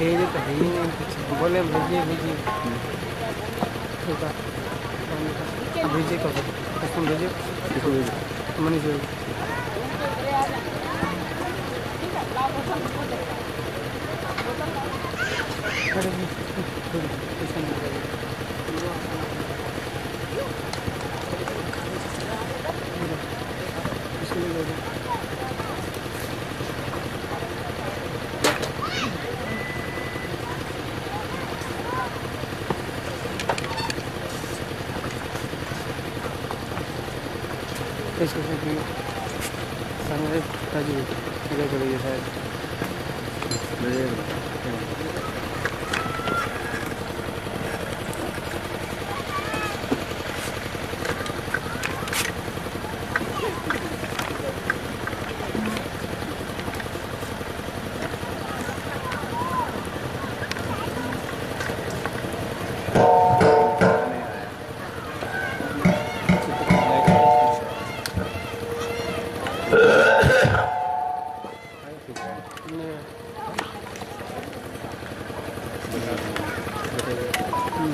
भेजे तो है ही नहीं कुछ बोले भेजिए भेजिए भेजिए कब उसको भेजिए मनीष भाई करेंगे शायद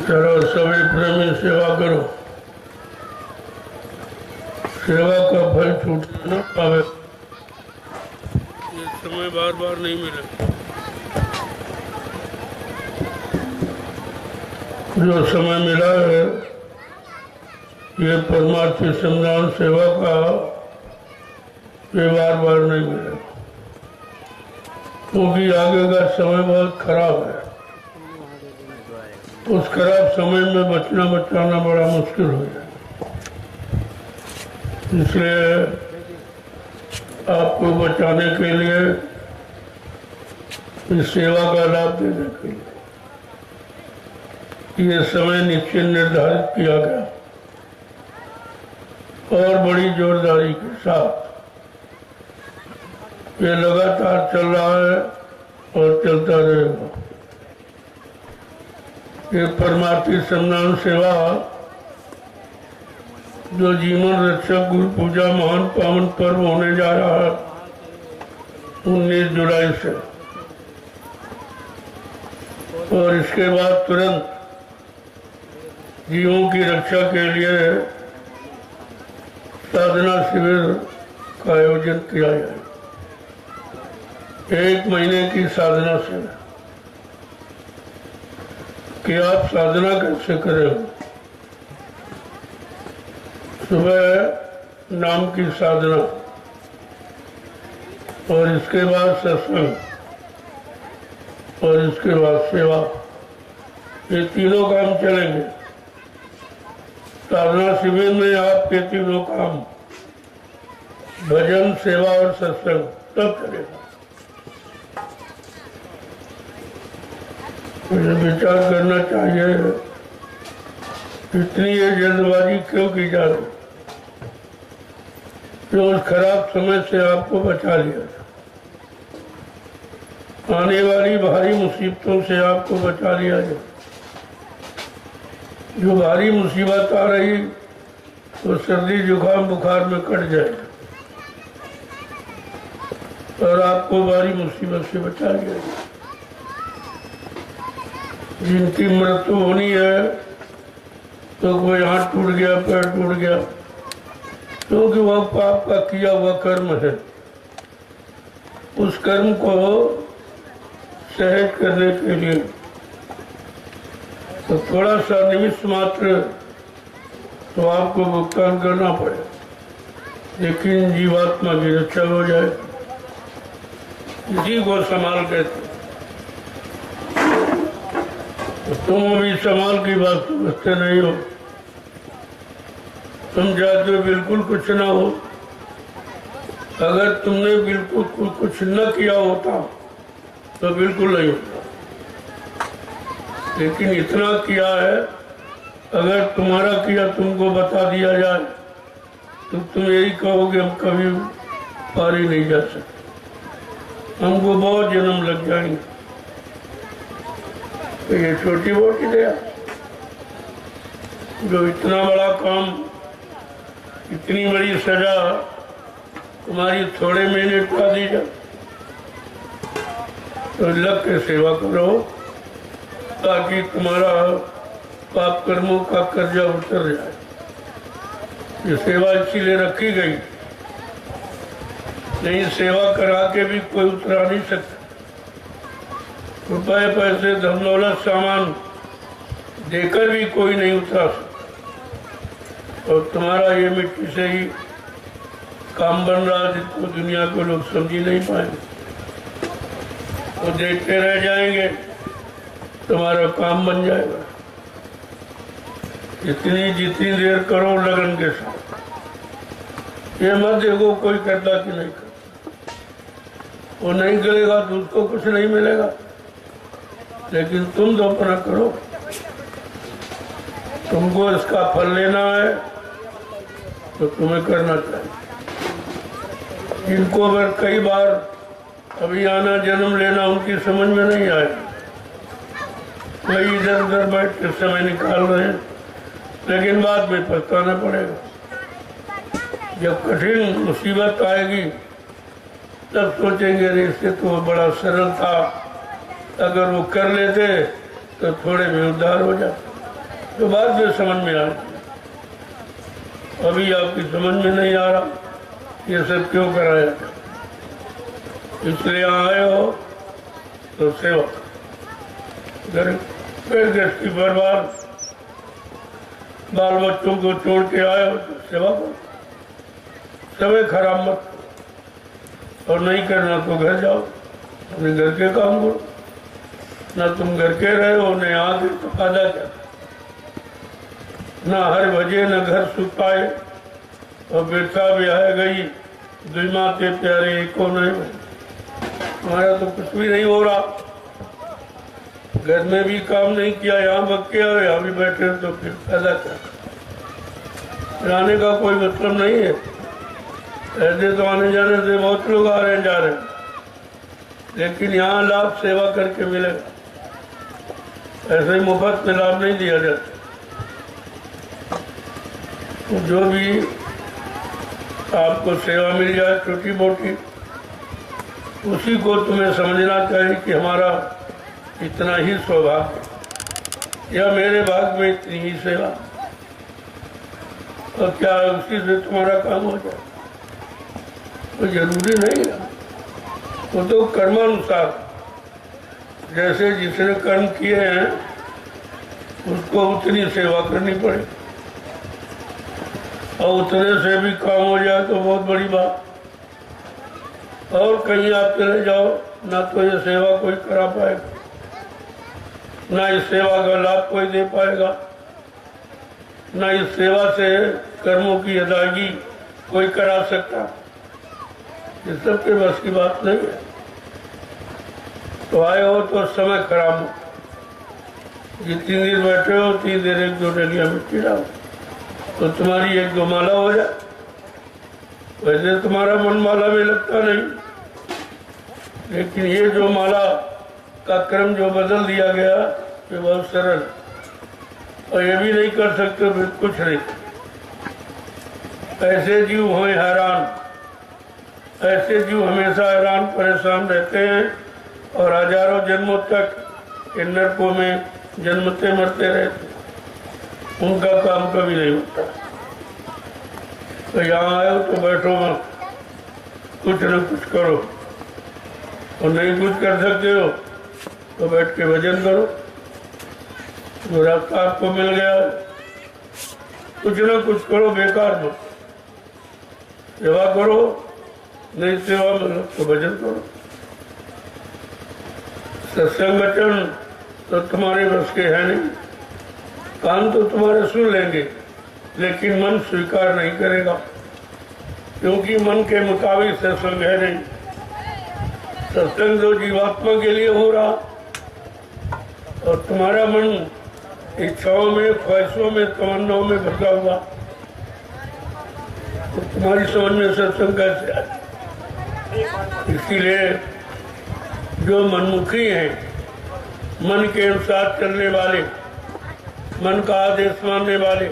चलो सभी प्रेमी सेवा करो, सेवा का फल छूट न पावे, ये समय बार बार नहीं मिले। जो समय मिला है ये परमार्थी सम्मान सेवा का, ये बार बार नहीं मिले, क्योंकि आगे का समय बहुत खराब है। उस खराब समय में बचना बचाना बड़ा मुश्किल हो जाए, इसलिए आपको बचाने के लिए, इस सेवा का लाभ देने के लिए ये समय निश्चित निर्धारित किया गया और बड़ी जोरदारी के साथ ये लगातार चल रहा है और चलता रहेगा। ये परमार्थी सम्मान सेवा जो जीवन रक्षक गुरु पूजा महान पावन पर्व होने जा रहा है 19 जुलाई से, और इसके बाद तुरंत जीवों की रक्षा के लिए साधना शिविर का आयोजन किया जाए। 1 महीने की साधना शिविर कि आप साधना कैसे करें। सुबह नाम की साधना और इसके बाद सत्संग और इसके बाद सेवा, ये तीनों काम चलेंगे। साधना शिविर में आपके तीनों काम भजन, सेवा और सत्संग सब चलेगा। मुझे विचार करना चाहिए इतनी ये जल्दबाजी क्यों की जा रही, जो उस खराब समय से आपको बचा लिया, आने वाली भारी मुसीबतों से आपको बचा लिया जाए। जो भारी मुसीबत आ रही तो सर्दी जुकाम बुखार में कट जाए और आपको भारी मुसीबत से बचा लिया जाए। जिनकी मृत्यु होनी है तो कोई हाथ टूट गया, पैर टूट गया, क्योंकि वह पाप का किया हुआ कर्म है। उस कर्म को सहज करने के लिए तो थोड़ा सा निमित्त मात्र तो आपको भुगतान करना पड़े, लेकिन जीवात्मा की रक्षा हो जाए। इसी को संभाल कहते। तो तुम अभी संभाल की बात समझते नहीं हो, तुम चाहते हो बिल्कुल कुछ ना हो। अगर तुमने बिल्कुल कुछ न किया होता तो बिल्कुल नहीं होता, लेकिन इतना किया है अगर तुम्हारा किया तुमको बता दिया जाए तो तुम यही कहोगे हम कभी पार ही नहीं जा सकते, हमको बहुत जन्म लग जाएंगे। तो ये छोटी मोटी दया, जो इतना बड़ा काम, इतनी बड़ी सजा तुम्हारी थोड़े में निपटा दी जाए, तो लग के सेवा करो ताकि तुम्हारा पाप कर्मों का कर्जा उतर जाए। ये सेवा इसीलिए रखी गई, नहीं सेवा करा के भी कोई उतरा नहीं सकता। रुपए पैसे धन दौलत सामान देकर भी कोई नहीं उतरा सकता। और तुम्हारा ये मिट्टी से ही काम बन रहा, जिसको दुनिया को लोग समझ ही नहीं पाएंगे, वो देखते रह जाएंगे, तुम्हारा काम बन जाएगा। जितनी देर करो लगन के साथ, ये मत देखो कोई करता कि नहीं करता, वो नहीं करेगा तो उसको कुछ नहीं मिलेगा, लेकिन तुम तो अपना करो। तुमको इसका फल लेना है तो तुम्हें करना चाहिए। इनको अगर कई बार अभी आना जन्म लेना उनकी समझ में नहीं आए, वही इधर उधर बैठ के समय निकाल रहे हैं, लेकिन बाद में पछताना पड़ेगा। जब कठिन मुसीबत आएगी तब सोचेंगे इससे तो बड़ा सरल था, अगर वो कर लेते तो थोड़े में उद्धार हो जाते, तो बाद में समझ में आ जाए। अभी आपकी समझ में नहीं आ रहा ये सब क्यों कराया, इसलिए आए हो तो सेवा। घर गृहस्थी बर्बाद, बाल बच्चों को छोड़ के आए हो तो सेवा करो, समय खराब मत करो। और नहीं करना तो घर जाओ, अपने घर के काम करो। ना तुम घर के रहे हो, न आगे तो फायदा क्या, ना हर बजे न घर सुख पाए, और बेटा ब्याह गई दुई माते प्यारे को नहीं। हमारा तो कुछ भी नहीं हो रहा, घर में भी काम नहीं किया, यहाँ बक्के और यहाँ भी बैठे, तो फिर फायदा क्या। जाने का कोई मतलब नहीं है। ऐसे तो आने जाने से बहुत लोग आ रहे हैं जा रहे हैं, लेकिन यहाँ लाभ सेवा करके मिलेगा, ऐसे ही मुफ्त में लाभ नहीं दिया जाता। तो जो भी आपको सेवा मिल जाए छोटी मोटी, उसी को तुम्हें समझना चाहिए कि हमारा इतना ही सौभाग्य, या मेरे भाग में इतनी ही सेवा, और क्या उसी से तुम्हारा काम हो जाए, तो जरूरी नहीं है। वो तो कर्मानुसार, जैसे जिसने कर्म किए हैं उसको उतनी सेवा करनी पड़े, और उतने से भी काम हो जाए तो बहुत बड़ी बात। और कहीं आप चले जाओ, ना तो ये सेवा कोई करा पाएगा, ना इस सेवा का लाभ कोई दे पाएगा, ना इस सेवा से कर्मों की अदायगी कोई करा सकता। ये सबके बस की बात नहीं है। तो आए हो तो समय खराब हो, जितनी देर बैठे हो उतनी देर एक दो डलिया मिट्टी डालो, तो तुम्हारी एक दो माला हो जाए। वैसे तुम्हारा मन माला में लगता नहीं, लेकिन ये जो माला का क्रम जो बदल दिया गया ये बहुत सरल, और ये भी नहीं कर सकते फिर कुछ नहीं। ऐसे जीव हुए हैरान, ऐसे जीव हमेशा हैरान परेशान रहते हैं, और हजारों जन्मों तक इन नरकों में जन्मते मरते रहते, उनका काम कभी नहीं होता। तो यहाँ आए हो तो बैठो मत, कुछ न कुछ करो, और नहीं कुछ कर सकते हो तो बैठ के भजन करो। जो रास्ता आपको मिल गया कुछ न कुछ करो, बेकार मत। सेवा करो, नहीं सेवा मिलो तो भजन करो। सत्संग वचन तो तुम्हारे बस के है नहीं, कान तो तुम्हारे सुन लेंगे, लेकिन मन स्वीकार नहीं करेगा, क्योंकि मन के मुताबिक सत्संग है नहीं। सत्संग तो जीवात्मा के लिए हो रहा, और तुम्हारा मन इच्छाओं में, ख्वाहिशों में, तमन्नाओं में फंसा हुआ, तो तुम्हारी समझ में सत्संग कैसे आए? इसीलिए जो मनमुखी हैं, मन के अनुसार चलने वाले, मन का आदेश मानने वाले,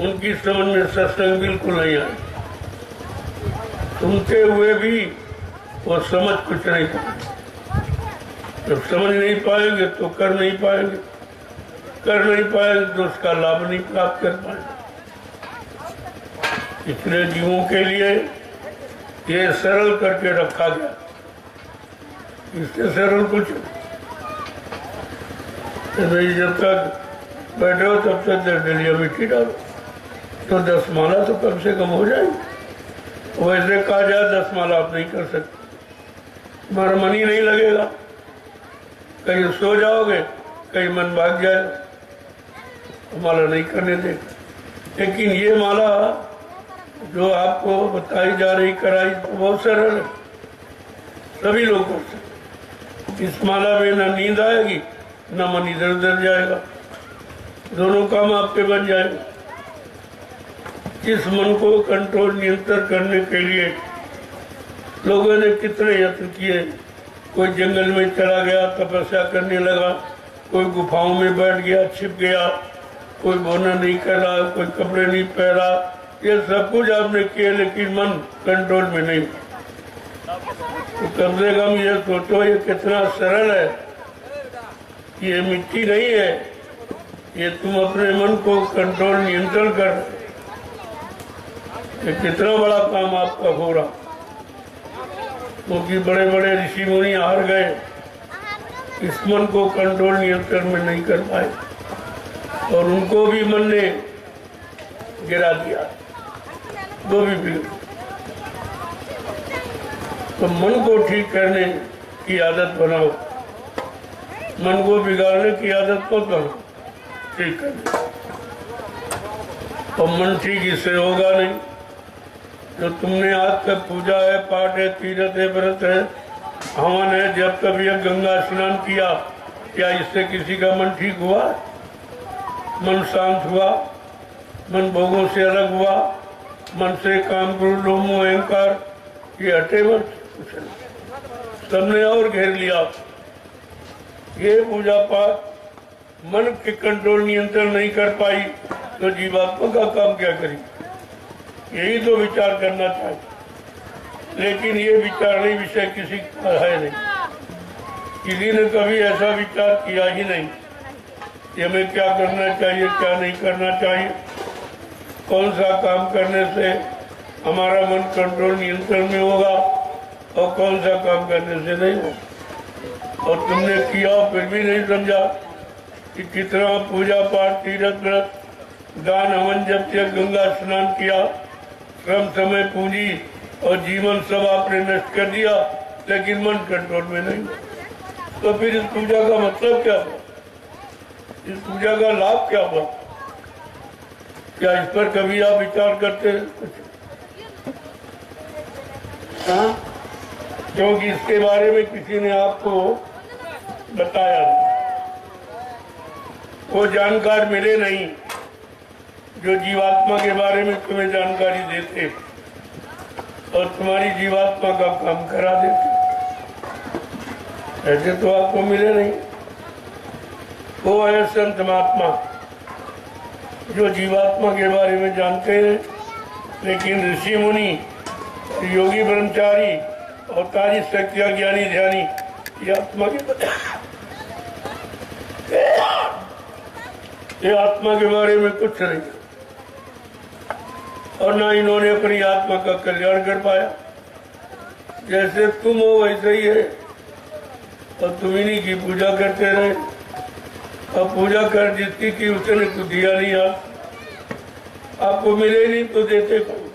उनकी समझ में सत्संग बिल्कुल नहीं आए। सुनते हुए भी वो समझ कुछ नहीं पाएंगे। जब समझ नहीं पाएंगे तो कर नहीं पाएंगे, कर नहीं पाएंगे तो उसका लाभ नहीं प्राप्त कर पाएंगे। इसलिए जीवों के लिए ये सरल करके रखा गया। इससे सरल कुछ नहीं। जब तक बैठे हो तब तक 10 डलिया मिट्टी डालो तो 10 माला तो कम से कम हो जाएगी। वैसे कहा जाए 10 माला आप नहीं कर सकते, तुम्हारा मन ही नहीं लगेगा, कहीं सो जाओगे, कहीं मन भाग जाएगा, माला नहीं करने देगा। लेकिन ये माला जो आपको बताई जा रही, कराई, तो बहुत सरल है, सभी लोग कर सकते। इस माला में ना नींद आएगी, ना मन इधर उधर जाएगा, दोनों काम आपके बन जाएगा। इस मन को कंट्रोल, नियंत्रण करने के लिए लोगों ने कितने यत्न किए। कोई जंगल में चला गया, तपस्या करने लगा, कोई गुफाओं में बैठ गया, छिप गया, कोई बोना नहीं करा, कोई कपड़े नहीं पहना, ये सब कुछ आपने किया, लेकिन मन कंट्रोल में नहीं। तो कम से कम ये सोचो, ये कितना सरल है। ये मिट्टी नहीं है, ये तुम अपने मन को कंट्रोल, नियंत्रण कर, ये कितना बड़ा काम आपका हो रहा। क्योंकि बड़े बड़े ऋषि मुनि हार गए, इस मन को कंट्रोल, नियंत्रण में नहीं कर पाए, और उनको भी मन ने गिरा दिया, वो भी बिगड़। तो मन को ठीक करने की आदत बनाओ, मन को बिगाड़ने की आदत को करो, ठीक करने। और मन ठीक इससे होगा नहीं। जो तुमने आज तक पूजा है, पाठ है, तीर्थ है, व्रत है, हवन है, जब कभी यह गंगा स्नान किया, क्या इससे किसी का मन ठीक हुआ? मन शांत हुआ, मन भोगों से अलग हुआ, मन से काम, क्रोध, लोभ, मोह, अहंकार ये हटे मत, सबने और घेर लिया। ये पूजा पाठ मन के कंट्रोल, नियंत्रण नहीं कर पाई तो जीवात्मा का काम क्या करी? यही तो विचार करना चाहिए। लेकिन ये विचारने विषय किसी का है नहीं, किसी ने कभी ऐसा विचार किया ही नहीं कि हमें क्या करना चाहिए, क्या नहीं करना चाहिए, कौन सा काम करने से हमारा मन कंट्रोल, नियंत्रण में होगा और कौन सा काम करने से नहीं होगा। और तुमने किया फिर भी नहीं समझा कि कितना पूजा पाठ, तीर्थ व्रत, दान, हवन, जब तक गंगा स्नान किया, श्रम, समय, पूंजी और जीवन सब आपने नष्ट कर दिया, लेकिन मन कंट्रोल में नहीं। तो फिर इस पूजा का मतलब क्या हुआ? इस पूजा का लाभ क्या हुआ? क्या इस पर कभी आप विचार करते हैं? हाँ? क्योंकि इसके बारे में किसी ने आपको बताया, वो जानकार मिले नहीं जो जीवात्मा के बारे में तुम्हें जानकारी देते और तुम्हारी जीवात्मा का काम करा देते। ऐसे तो आपको मिले नहीं। वो है संत महात्मा जो जीवात्मा के बारे में जानते हैं, लेकिन ऋषि मुनि, योगी, ब्रह्मचारी, अवतारी, सत्या, ज्ञानी, ध्यानी ये आत्मा के बारे में कुछ नहीं, और ना इन्होंने अपनी आत्मा का कल्याण कर पाया। जैसे तुम हो वैसे ही है, और तुम इन्हीं की पूजा करते रहे, और पूजा कर जितनी की उसने तो दिया नहीं। आपको मिले नहीं तो देते कौन?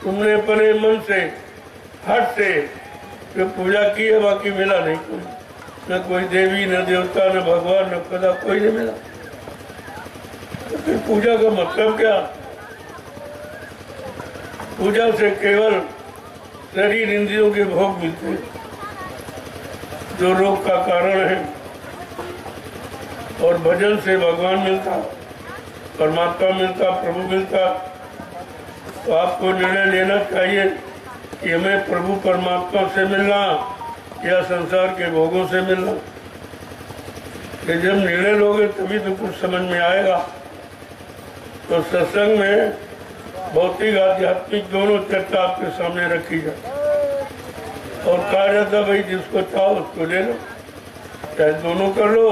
तुमने अपने मन से, हट से जो पूजा की है, बाकी मिला नहीं कोई, न कोई देवी, न देवता, न भगवान, न खुदा, कोई नहीं मिला। तो फिर पूजा का मतलब क्या? पूजा से केवल शरीर, इंद्रियों के भोग मिलते हैं, जो रोग का कारण है। और भजन से भगवान मिलता, परमात्मा मिलता, प्रभु मिलता। तो आपको निर्णय लेना चाहिए कि हमें प्रभु परमात्मा से मिलना या संसार के भोगों से मिलना। कि जब निर्णय लोगे तभी तो कुछ समझ में आएगा। तो सत्संग में भौतिक आध्यात्मिक दोनों चर्चा आपके सामने रखी जाए और कहा जाता भाई जिसको चाहो उसको ले लो, चाहे दोनों कर लो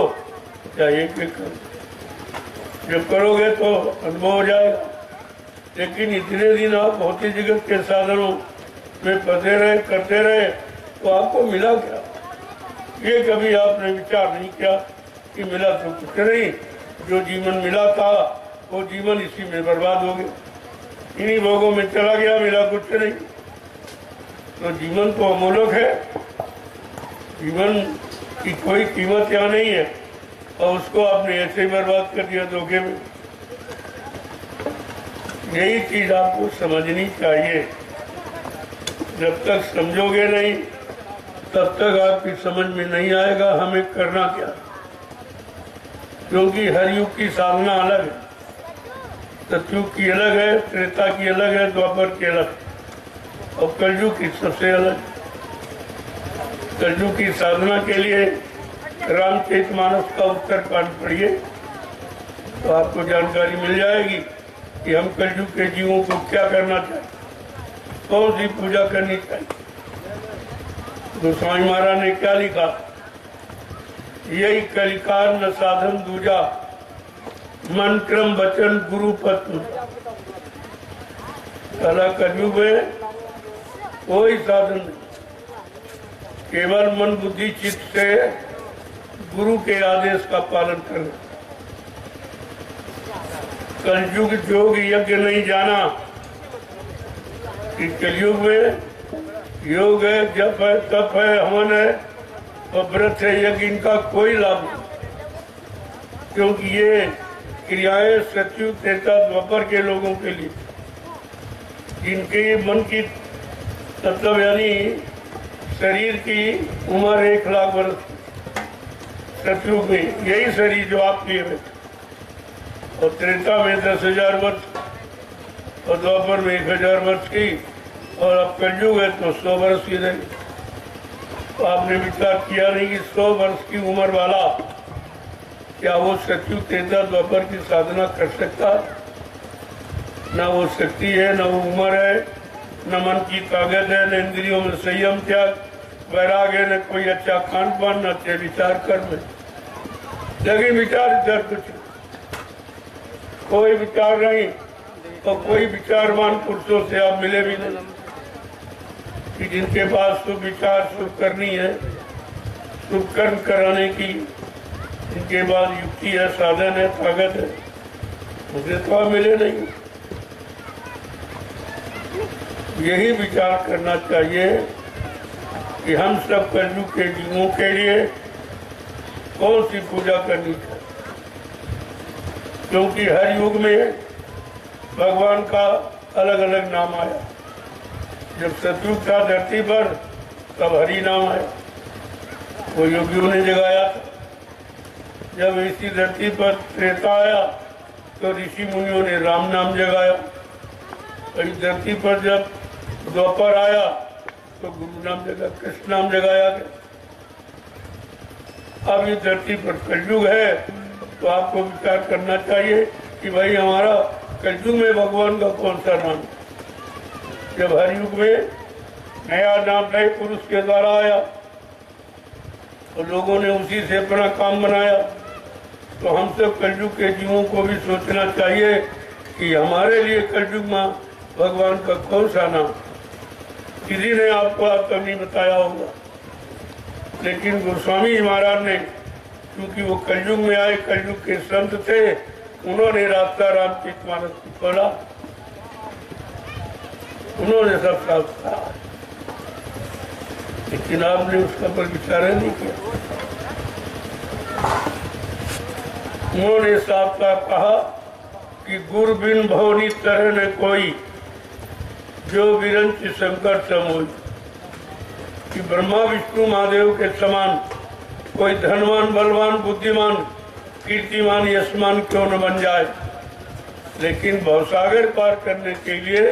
चाहे एक कर लो। जब करोगे तो अनुभव हो जाएगा। लेकिन इतने दिन आप भौतिक जगत के साधनों में फंसे रहे, करते रहे, तो आपको मिला क्या? ये कभी आपने विचार नहीं किया कि मिला तो कुछ नहीं। जो जीवन मिला था वो जीवन इसी में बर्बाद हो गया, इन्हीं भोगों में चला गया, मिला कुछ नहीं। तो जीवन तो अमूल्य है, जीवन की कोई कीमत यहाँ नहीं है और उसको आपने ऐसे ही बर्बाद कर दिया धोखे में। यही चीज आपको समझनी चाहिए। जब तक समझोगे नहीं तब तक आपकी समझ में नहीं आएगा हमें करना क्या। क्योंकि हर युग की साधना अलग है, सतयुग की अलग है, त्रेता की अलग है, द्वापर की अलग और कलयुग की सबसे अलग। कलयुग की साधना के लिए रामचरितमानस का उत्तरकांड पढ़िए तो आपको जानकारी मिल जाएगी कि हम कलयुग के जीवों को क्या करना चाहिए, कौन सी पूजा करनी चाहिए। गोस्वामी महाराज ने क्या लिखा? यही कलिकाल न साधन दूजा, मन क्रम वचन गुरु पत्न। कला कलयुग में कोई साधन नहीं, केवल मन बुद्धि चित्त से गुरु के आदेश का पालन करना। कलयुग जोग यज्ञ नहीं जाना कि कलयुग में योग है, जप है, तप है, हवन है और व्रत है, यज्ञ इनका कोई लाभ नहीं। क्योंकि ये क्रियाएं सतयुग त्रेता द्वापर के लोगों के लिए, जिनके मन की मतलब यानी शरीर की उम्र 1 लाख वर्ष, सतयुग में यही शरीर जो आपकी है, और त्रेता में 10,000 वर्ष और द्वापर में 1,000 वर्ष की, और अब कलयुग है तो 100 वर्ष की रहेगी। तो आपने विचार किया नहीं कि 100 वर्ष की उम्र वाला क्या वो सतयुग त्रेता द्वापर की साधना कर सकता? न वो शक्ति है, न वो उम्र है, न मन की ताकत है, न इंद्रियों में संयम त्याग वैराग है, न कोई अच्छा खान पान, न अच्छे विचार कर्म है। लेकिन विचार इधर कुछ कोई विचार नहीं और कोई विचारवान पुरुषों से आप मिले भी नहीं कि जिनके पास शुभ विचार शुभ करनी है, शुभ कर्म कराने की जिनके पास युक्ति है, साधन है, ताकत है, मुझे तो आप मिले नहीं। यही विचार करना चाहिए कि हम सब कलयुग के जीवों के लिए कौन सी पूजा करनी चाहिए। क्योंकि हर युग में भगवान का अलग अलग नाम आया। जब सतयुग था धरती पर तब हरि नाम आया, वो योगियों ने जगाया था। जब इसी धरती पर त्रेता आया तो ऋषि मुनियों ने राम नाम जगाया। इस धरती पर जब द्वापर आया तो गुरु नाम जगा, कृष्ण नाम जगाया गया। अब इस धरती पर कलयुग है तो आपको विचार करना चाहिए कि भाई हमारा कलयुग में भगवान का कौन सा नाम। जब हर युग में नया नाम नए पुरुष के द्वारा आया और लोगों ने उसी से अपना काम बनाया, तो हम सब कलयुग के जीवों को भी सोचना चाहिए कि हमारे लिए कलयुग में भगवान का कौन सा नाम। किसी ने आपको आज तक नहीं बताया होगा, लेकिन गोस्वामी महाराज ने, क्योंकि वो कलयुग में आए, कलयुग के संत थे, उन्होंने रास्ता रामचरितमानस को खोला, उन्होंने सब साफ कहा, लेकिन आपने उसका पर विचार नहीं किया। उन्होंने साफ साफ कहा कि गुरु बिन भवनी तरह न कोई, जो विरंच शंकर समोई। कि ब्रह्मा विष्णु महादेव के समान कोई धनवान बलवान बुद्धिमान कीर्तिमान यशमान क्यों न बन जाए, लेकिन भवसागर पार करने के लिए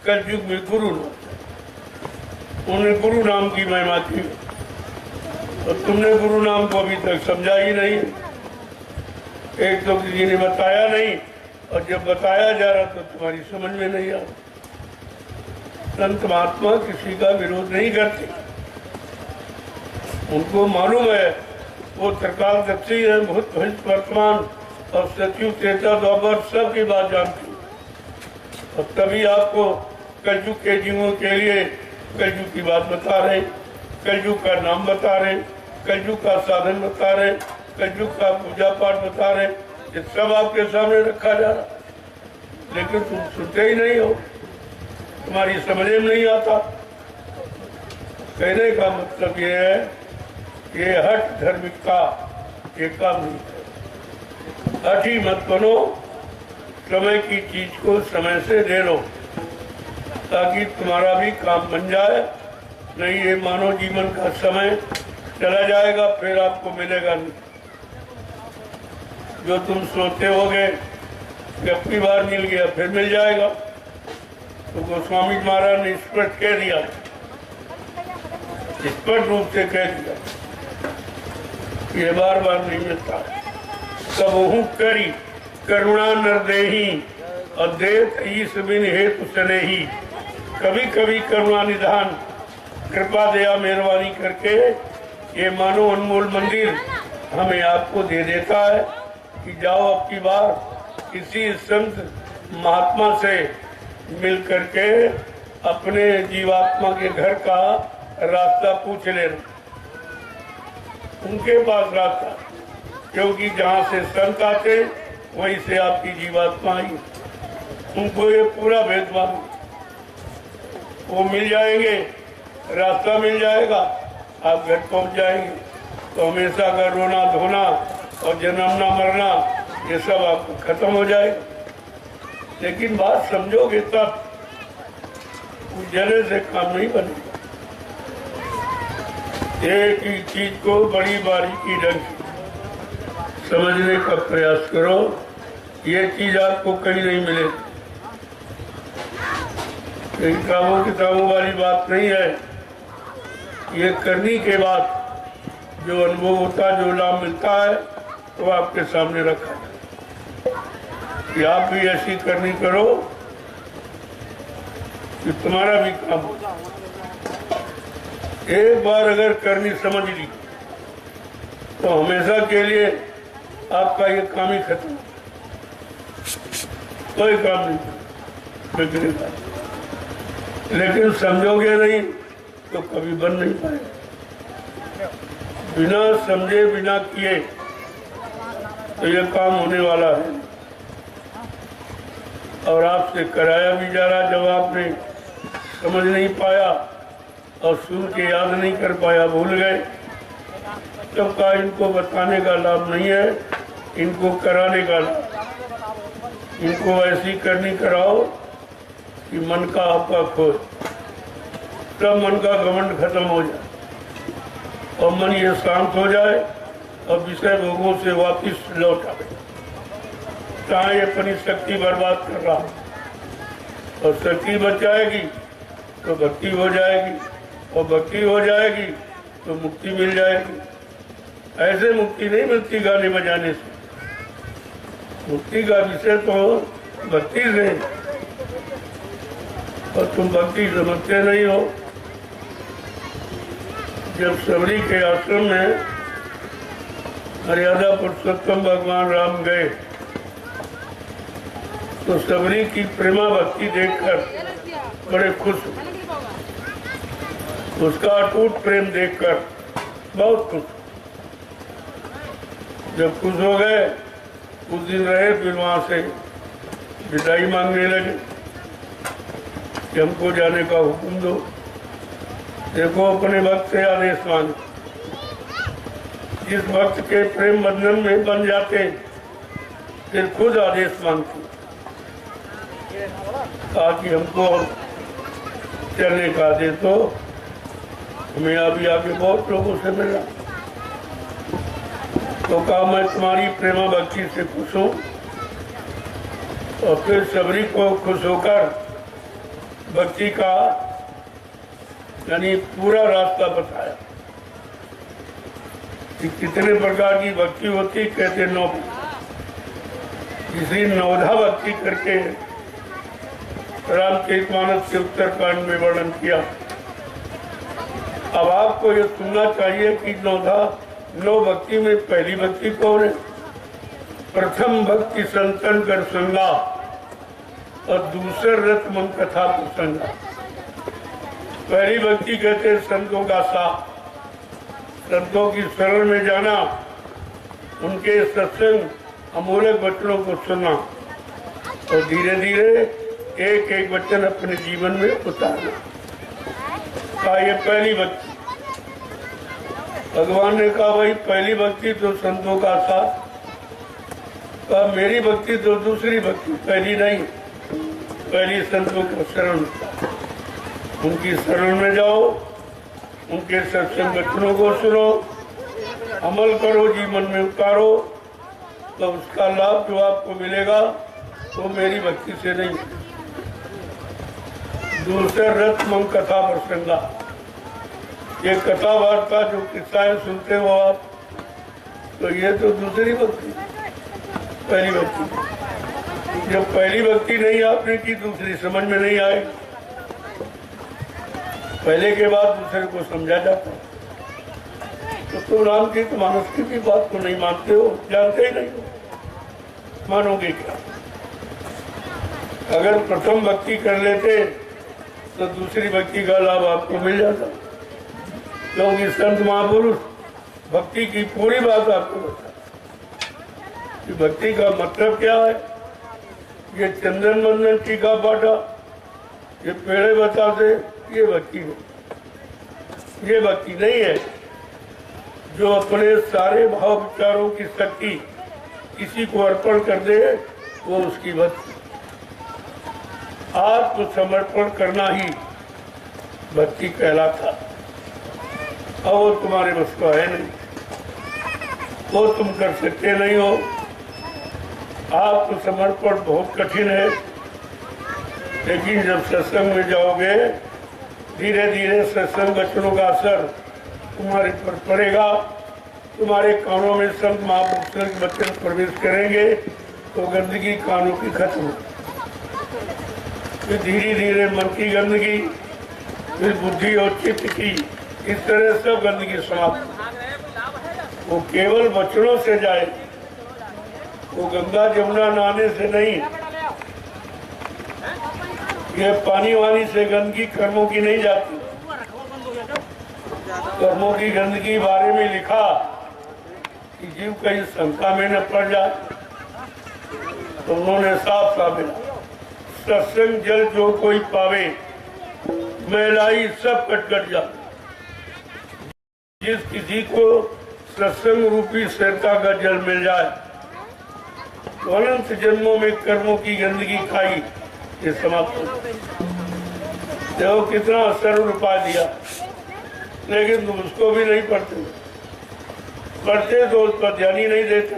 कलयुग में गुरु उन्हें गुरु नाम की महिमा की, और तुमने गुरु नाम को अभी तक समझा ही नहीं। एक तो किसी ने बताया नहीं, और जब बताया जा रहा तो तुम्हारी समझ में नहीं आ रहा। संत महात्मा किसी का विरोध नहीं करते, उनको मालूम है वो त्रिकाल दक्षी है, भूत भविष्य वर्तमान और सतयुग त्रेता द्वापर सब की बात जानती है, और तभी आपको कलयुग के जीवों के लिए कलयुग की बात बता रहे, कलयुग का नाम बता रहे, कलयुग का साधन बता रहे, कलयुग का पूजा पाठ बता रहे। ये सब आपके सामने रखा जा रहा, लेकिन तुम सुनते ही नहीं हो, तुम्हारी समझ में नहीं आता। कहने का मतलब ये है, ये हठ धार्मिकता ये काम नहीं है। हठ ही मत बनो, समय की चीज को समय से ले लो ताकि तुम्हारा भी काम बन जाए। नहीं ये मानव जीवन का समय चला जाएगा, फिर आपको मिलेगा नहीं। जो तुम सोचते होगे कि अब की बार मिल गया फिर मिल जाएगा, तो गोस्वामी महाराज ने स्पष्ट कह दिया, स्पष्ट रूप से कह दिया, ये बार बार नहीं मिलता। सबहु करी करुणा नरदेही और देत ईस बिन हेतु सनेही। कभी कभी करुणा निधान कृपा दया मेहरबानी करके ये मानो अनमोल मंदिर हमें आपको दे देता है कि जाओ अब की बार किसी संत महात्मा से मिल करके अपने जीवात्मा के घर का रास्ता पूछ लेना, उनके पास रास्ता, क्योंकि जहाँ से संत आते वहीं से आपकी जीवात्मा आई। उनको ये पूरा भेदभाव, वो मिल जाएंगे, रास्ता मिल जाएगा, आप घर पहुंच जाएंगे, तो हमेशा का रोना धोना और जन्मना मरना ये सब आपको खत्म हो जाएगा। लेकिन बात समझोगे तब, जले से काम नहीं बनेगा। एक ही चीज को बड़ी बारीकी ढंग से समझने का प्रयास करो, ये चीज आपको कहीं नहीं मिलेगी। किताबों वाली बात नहीं है, ये करने के बाद जो अनुभव होता है, जो लाभ मिलता है, वो आपके सामने रखा है कि आप भी ऐसी करनी करो कि तुम्हारा भी काम हो। एक बार अगर करनी समझ ली तो हमेशा के लिए आपका ये काम ही खत्म, कोई काम नहीं बिगड़ेगा। लेकिन समझोगे नहीं तो कभी बन नहीं पाएगा। बिना समझे बिना किए तो ये काम होने वाला है, और आपसे कराया भी जा रहा। जब आपने समझ नहीं पाया और सुन के याद नहीं कर पाया, भूल गए, तब का इनको बताने का लाभ नहीं है, इनको कराने का लाभ। इनको ऐसी करनी कराओ कि मन का आपका खोए, तब मन का घमंड खत्म हो जाए और मन ये शांत हो जाए और विषय भोगों से वापिस लौट आए। चाहे अपनी शक्ति बर्बाद कर रहा और शक्ति बच जाएगी तो भक्ति हो जाएगी, और भक्ति हो जाएगी तो मुक्ति मिल जाएगी। ऐसे मुक्ति नहीं मिलती गाने बजाने से, मुक्ति का विषय तो भक्ति से, और तुम भक्ति समझते नहीं हो। जब सबरी के आश्रम में मर्यादा पुरुषोत्तम भगवान राम गए तो सबरी की प्रेमा भक्ति देखकर बड़े खुश हुए, उसका अटूट प्रेम देखकर बहुत खुश। जब खुश हो गए कुछ दिन रहे, फिर वहां से विदाई मांगने लगे कि हमको जाने का हुक्म दो। देखो अपने भक्त से आदेश मांग, जिस भक्त के प्रेम बंधन में बन जाते फिर खुद आदेश मांगते, कहा कि हमको चलने का आदेश दो। हमें अभी आगे बहुत लोगों से मिला, तो कहा मैं तुम्हारी प्रेमा भक्ति से खुश हूँ। और फिर सबरी को खुश होकर भक्ति का यानी पूरा रास्ता बताया कि कितने प्रकार की भक्ति होती, कहते 9। इसी 9धा भक्ति करके रामचरितमानस के उत्तरकांड में वर्णन किया। अब आपको ये सुनना चाहिए कि 9 भक्ति में पहली भक्ति कौन है? प्रथम भक्ति संतन कर संगा और दूसर रत मन कथा प्रसंगा। पहली भक्ति कहते हैं संतों का साथ, संतों की शरण में जाना, उनके सत्संग अमूलक वचनों को सुनना और धीरे धीरे एक एक वचन अपने जीवन में उतारना का ये पहली भक्ति। भगवान ने कहा भाई पहली भक्ति तो संतों का साथ, कहा मेरी भक्ति तो दूसरी भक्ति, पहली नहीं, पहली संतों का शरण। उनकी शरण में जाओ, उनके सत्संग वचनों को सुनो, अमल करो, जीवन में उतारो, तो उसका लाभ जो आपको मिलेगा वो मेरी भक्ति से नहीं। दूसरे रथ मन कथा प्रसंगा, ये कथा वार्ता जो किस्साएं सुनते हो आप, तो ये तो दूसरी भक्ति। पहली भक्ति जब पहली भक्ति नहीं आपने की, दूसरी समझ में नहीं आए। पहले के बाद दूसरे को समझा जाता। तो तुम रामचरितमानस की भी बात को नहीं मानते हो, जानते ही नहीं हो, मानोगे क्या? अगर प्रथम भक्ति कर लेते तो दूसरी भक्ति का लाभ आपको मिल जाता, क्योंकि संत महापुरुष भक्ति की पूरी बात आपको बताते कि भक्ति का मतलब क्या है। ये चंदन मंदन टीका पाठा, ये पेड़े बताते, ये भक्ति नहीं। ये भक्ति नहीं है जो अपने सारे भाव विचारों की शक्ति किसी को अर्पण कर दे, वो उसकी भक्ति। आत्मसमर्पण करना ही भक्ति कहलाता। और वो तुम्हारे बस का है नहीं, वो तुम कर सकते नहीं हो। आत्मसमर्पण बहुत कठिन है, लेकिन जब सत्संग में जाओगे, धीरे धीरे सत्संग वचनों का असर तुम्हारे पर पड़ेगा, तुम्हारे कानों में संत महापुरुषों के वचन प्रवेश करेंगे, तो गंदगी कानों की खत्म। फिर धीरे धीरे मन की गंदगी, फिर बुद्धि और चित्त की, इस तरह सब गंदगी समाप्त। वो केवल वचनों से जाए, वो गंगा जमुना नहाने से नहीं। ये पानी वानी से गंदगी कर्मों की नहीं जाती। कर्मों की गंदगी बारे में लिखा कि जीव कहीं शंका में न पड़ जाए, तो उन्होंने साफ साबित, सत्संग जल जो कोई पावे, मैलाई सब कट जा। जिस किसी को सत्संग रूपी सरता का जल मिल जाए, तो अनंत जन्मों में कर्मों की गंदगी खाई ये समाप्त हो। देखो कितना सरल उपाय दिया, लेकिन तुम उसको भी नहीं पढ़ते। पढ़ते तो उस पर ध्यान ही नहीं देते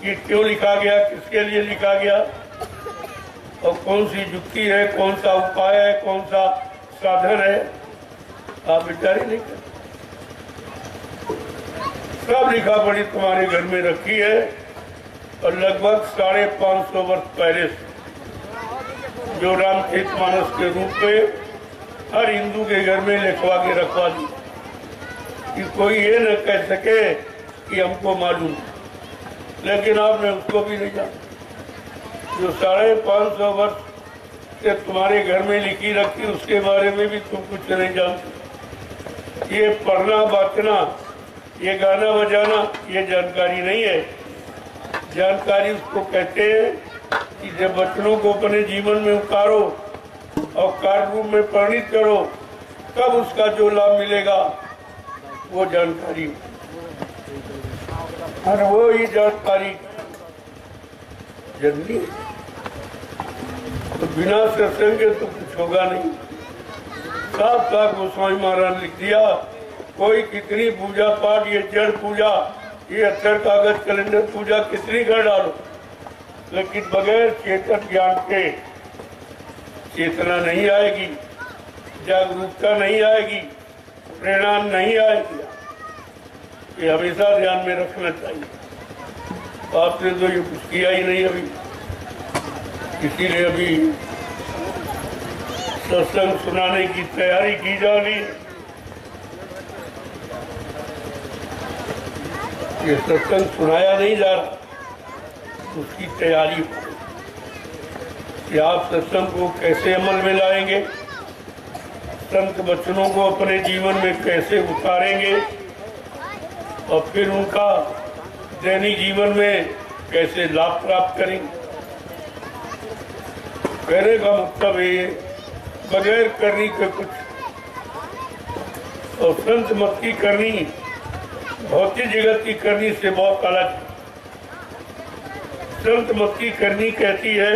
कि क्यों लिखा गया, किसके लिए लिखा गया, और कौन सी युक्ति है, कौन सा उपाय है, कौन सा साधन है, आप विचार ही नहीं करते। सब लिखा पढ़ी तुम्हारे घर में रखी है, और लगभग 550 वर्ष पहले से जो रामचरितमानस के रूप में हर हिंदू के घर में लिखवा के रखवा दी कि कोई ये न कह सके कि हमको मालूम, लेकिन आपने उसको भी नहीं जाना। जो 550 वर्ष से तुम्हारे घर में लिखी रखी, उसके बारे में भी तुम कुछ नहीं जानते। ये पढ़ना बांटना, ये गाना बजाना, ये जानकारी नहीं है। जानकारी उसको कहते हैं कि जब वचनों को अपने जीवन में उतारो और कार्य रूप में परिणित करो, तब उसका जो लाभ मिलेगा वो जानकारी। और वो ही जानकारी जल्दी, तो बिना सत्संग के तो कुछ होगा नहीं। साफ साफ गोस्वामी महाराज लिख दिया, कोई कितनी पूजा पाठ, ये जड़ पूजा ये अक्षर कागज कैलेंडर पूजा कितनी कर डालो, लेकिन बगैर चेतन ज्ञान के चेतना नहीं आएगी, जागरूकता नहीं आएगी, प्रेरणा नहीं आएगी। ये हमेशा ध्यान में रखना चाहिए। आपने तो ये कुछ किया ही नहीं अभी, इसीलिए अभी सत्संग सुनाने की तैयारी की जा रही है। ये सत्संग सुनाया नहीं जा रहा, उसकी तैयारी कि आप सत्संग को कैसे अमल में लाएंगे, संत वचनों को अपने जीवन में कैसे उतारेंगे और फिर उनका दैनिक जीवन में कैसे लाभ प्राप्त करेंगे। कहने का मतलब ये बगैर करनी के कुछ, और संत मत की करनी भौतिक जगत की करनी से बहुत अलग है। संत मत की करनी कहती है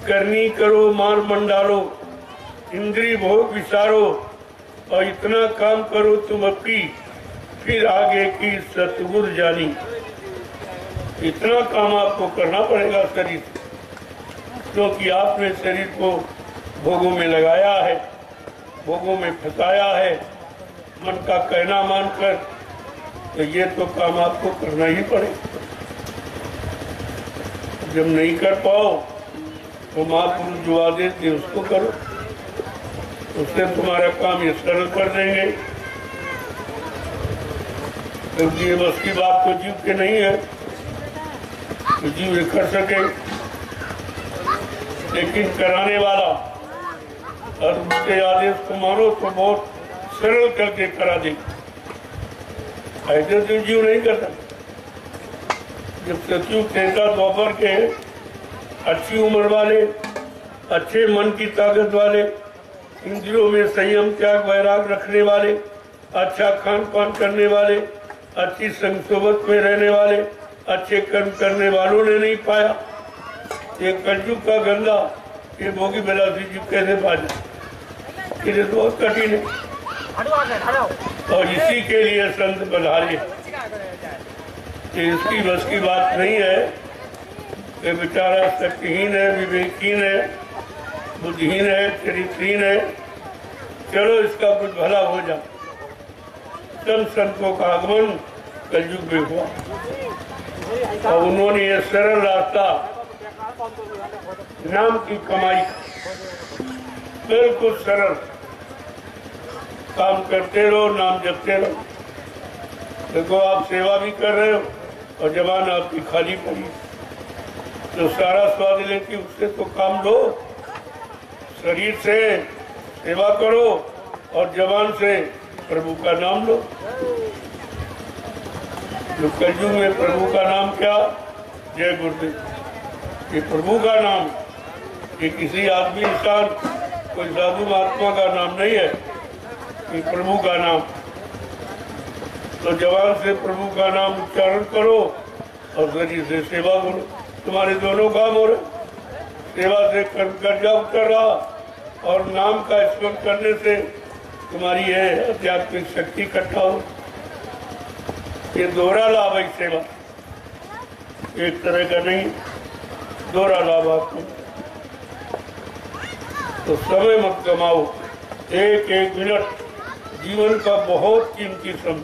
करनी करो मार मंडालो, इंद्री भोग विचारो और इतना काम करो तुम अपनी, फिर आगे की सतगुर जानी। इतना काम आपको करना पड़ेगा शरीर, क्योंकि आपने शरीर को भोगों में लगाया है, भोगों में फंसाया है, मन का कहना मानकर, तो ये तो काम आपको करना ही पड़ेगा। जब नहीं कर पाओ तो महापुरुष जो आदेश दे उसको करो, उससे तुम्हारा काम ये सरल कर देंगे। क्योंकि ये बस की बात तो जीव के नहीं है, तो जीव ये कर सके, लेकिन कराने वाला और उसके आदेश को मानो तो बहुत सरल करके करा देगा। ऐसे तो जीव नहीं करता। जब सतयुग त्रेता द्वापर के अच्छी उम्र वाले, अच्छे मन की ताकत वाले, इंद्रियों में संयम त्याग वैराग रखने वाले, अच्छा खान पान करने वाले, अच्छी संगसोबत में रहने वाले, अच्छे कर्म करने वालों ने नहीं पाया। ये कलयुग का गंदा ये भोगी बिलासी जीव कैसे पा जाए, ये बहुत कठिन है। और इसी के लिए संत बधारे कि इसकी बस की बात नहीं है कि बेचारा शक्तिहीन है, विवेकहीन है, बुद्धिहीन है, चरित्रहीन है, चलो इसका कुछ भला हो जाए। सब संतों का आगमन कलयुग में हुआ और उन्होंने ये सरल रास्ता नाम की कमाई, बिल्कुल सरल काम करते रहो, नाम जपते रहो। देखो आप सेवा भी कर रहे हो और जबान आपकी खाली पड़ी, तो सारा स्वाद लेके उससे तो काम लो। शरीर से सेवा करो और जबान से प्रभु का नाम लो। जो कलयुग में प्रभु का नाम क्या, जय गुरुदेव, ये प्रभु का नाम, ये किसी आदमी इंसान कोई साधु महात्मा का नाम नहीं है, ये प्रभु का नाम। तो जवान से प्रभु का नाम उच्चारण करो और शरीर से सेवा करो, तुम्हारे दोनों काम हो रहे। सेवा से कर्जा उतर रहा और नाम का स्मरण करने से तुम्हारी है आध्यात्मिक शक्ति इकट्ठा हो। ये दोहरा लाभ है सेवा, एक तरह का नहीं, दोहरा लाभ आपको। तो समय मत कमाओ, एक एक मिनट जीवन का बहुत कीमती समय,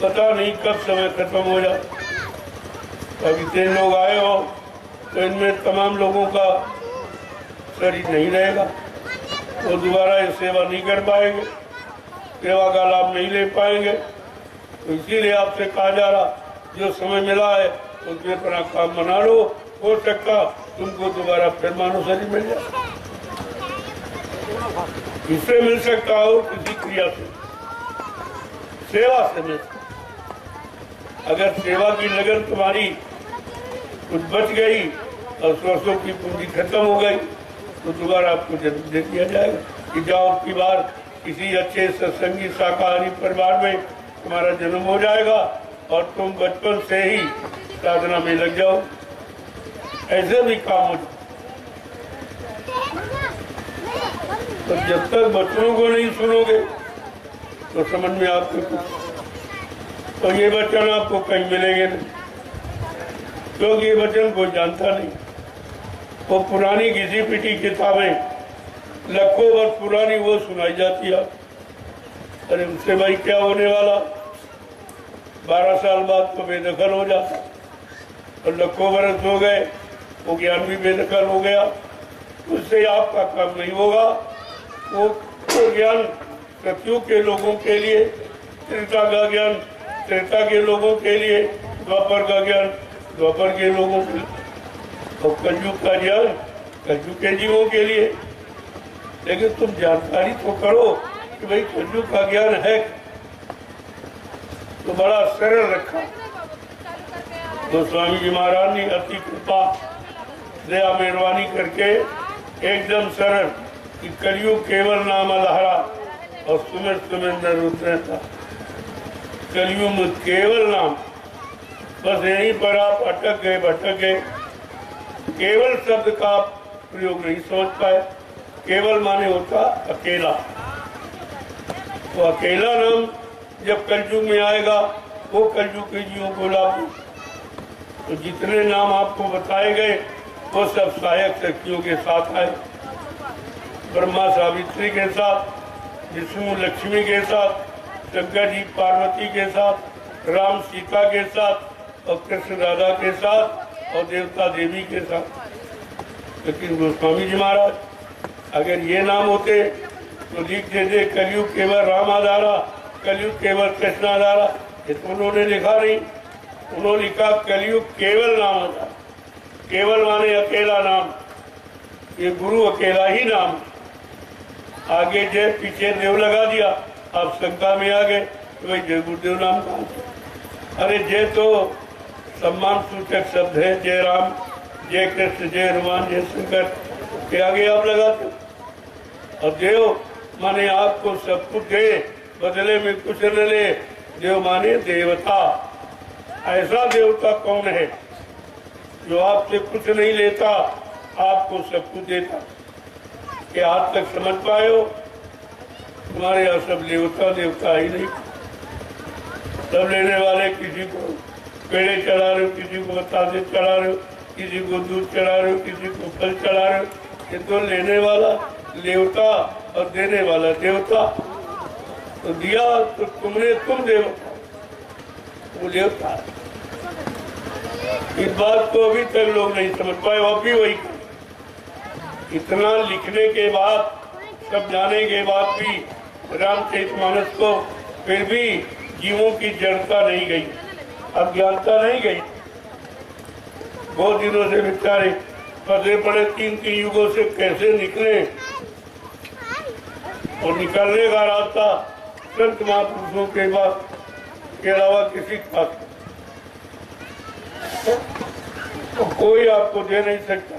पता नहीं कब समय खत्म हो जाए। अभी 3 लोग आए हो तो इनमें तमाम लोगों का शरीर नहीं रहेगा, वो दोबारा ये सेवा नहीं कर पाएंगे, सेवा का लाभ नहीं ले पाएंगे। तो इसीलिए आपसे कहा जा रहा, जो समय मिला है उसमें अपना काम बना लो, हो सकता तुमको दोबारा फिर मानव शरीर मिल जाए। इससे मिल सकता हो किसी क्रिया से, सेवा से मिल सकता। अगर सेवा की लगन तुम्हारी कुछ बच गई और वर्षों की पूंजी खत्म हो गई तो दोबारा आपको जन्म दे दिया जाएगा कि जाओ की बार किसी अच्छे सत्संगी शाकाहारी परिवार में तुम्हारा जन्म हो जाएगा और तुम बचपन से ही साधना में लग जाओ। ऐसे भी काम हो। तो जब तक बच्चों को नहीं सुनोगे तो समझ में आपको कुछ तो ये वचन आपको कहीं मिलेंगे नहीं, क्योंकि ये वचन कोई जानता नहीं। वो पुरानी घिसी पिटी किताबें लाखों वर्ष पुरानी वो सुनाई जाती है। अरे उससे भाई क्या होने वाला, 12 साल बाद तो बेदखल हो जाता, और लाखों वर्ष हो गए वो ज्ञान भी बेदखल हो गया, उससे आपका काम नहीं होगा। वो ज्ञान सतयुग के लोगों के लिए, त्रेता का ज्ञान त्रेता के लोगों के लिए, द्वापर का ज्ञान द्वापर के लोगों के लिए, और कलयुग का ज्ञान कलयुग के जीवों के लिए। लेकिन तुम जानकारी तो करो कि भाई कलयुग का ज्ञान है, तो बड़ा सरल रखा। तो स्वामी जी महाराज ने अति कृपा दया मेहरबानी करके एकदम सरल कि कलयुग केवल नाम आधारा और सुमिर सुमिर न रुद्रता। कलयुग में केवल नाम, बस यहीं पर आप अटक गए भटक गए। केवल शब्द का प्रयोग नहीं समझ पाए। केवल माने होता अकेला, तो अकेला नाम जब कलयुग में आएगा वो कलयुग के जीवों को लाभ। तो जितने नाम आपको बताए गए वो सब सहायक शक्तियों के साथ आए। ब्रह्मा सावित्री के साथ, विष्णु लक्ष्मी के साथ, शंकर जी पार्वती के साथ, राम सीता के साथ, और कृष्ण राधा के साथ, और देवता देवी के साथ। लेकिन गोस्वामी जी महाराज अगर ये नाम होते तो लिख देते कलयुग केवल राम आधारा, कलयुग केवल कृष्ण आधारा। ये तो उन्होंने लिखा नहीं, उन्होंने लिखा कलयुग केवल नाम आधारा। केवल माने अकेला नाम, ये गुरु अकेला ही नाम। आगे जय पीछे देव लगा दिया, आप शंका में आ गए तो भाई जय गुरुदेव नाम कहा। अरे जय तो सम्मान सूचक शब्द है, जय राम, जय कृष्ण, जय हनुमान, जय शंकर के आगे आप लगाते। और देव माने आपको सब कुछ दे, बदले में कुछ न ले। देव माने देवता। ऐसा देवता कौन है जो आपसे कुछ नहीं लेता, आपको सब कुछ देता? कि आज तक समझ पाए हो? तुम्हारे यहाँ सब देवता देवता ही नहीं। सब लेने वाले किसी को पेड़े चढ़ा रहे हो, किसी को बतासे चढ़ा रहे हो, किसी को दूध चढ़ा रहे हो, किसी को फल चढ़ा रहे हो। ये तो लेने वाला देवता और देने वाला देवता। तो दिया तो तुम देवता, वो देवता। इस बात को अभी तक लोग नहीं समझ पाए। अब भी वही इतना लिखने के बाद, सब जाने के बाद भी रामचरितमानस को फिर भी जीवों की जड़ता नहीं गई, अज्ञानता नहीं गई। बहुत दिनों से बेचारे फंसे पड़े, 3 युगों से कैसे निकले। और निकलने का रास्ता संत महापुरुषों के बाद के अलावा किसी का तो कोई आपको दे नहीं सकता।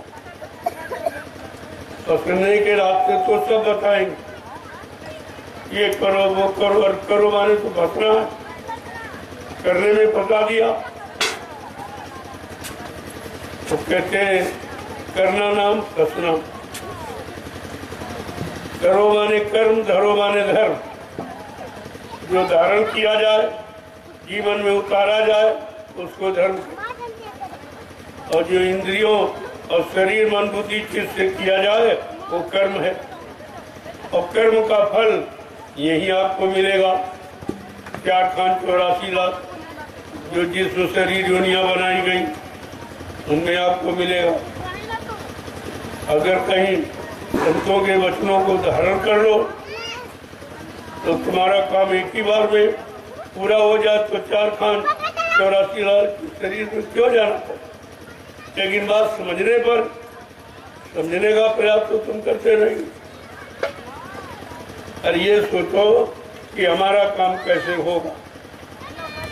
और सुनने के रास्ते तो सब बताएंगे, ये करो वो करो, और करो माने तो फंसना है, करने में फंसा दिया। तो कहते हैं करना नाम फंसना। करो माने कर्म, धरो माने धर्म। जो धारण किया जाए, जीवन में उतारा जाए, उसको धर्म। और जो इंद्रियों और शरीर मन बुद्धि चित्त से किया जाए वो कर्म है। और कर्म का फल यही आपको मिलेगा। 4 खान 84 लाख जो जिसमें शरीर योनियां बनाई गई उनमें आपको मिलेगा। अगर कहीं संतों के वचनों को धारण कर लो तो तुम्हारा काम एक ही बार में पूरा हो जाए। तो 4 खान 84 लाख शरीर में क्यों जाना? लेकिन बात समझने पर, समझने का प्रयास तो तुम करते नहीं। और ये सोचो कि हमारा काम कैसे होगा।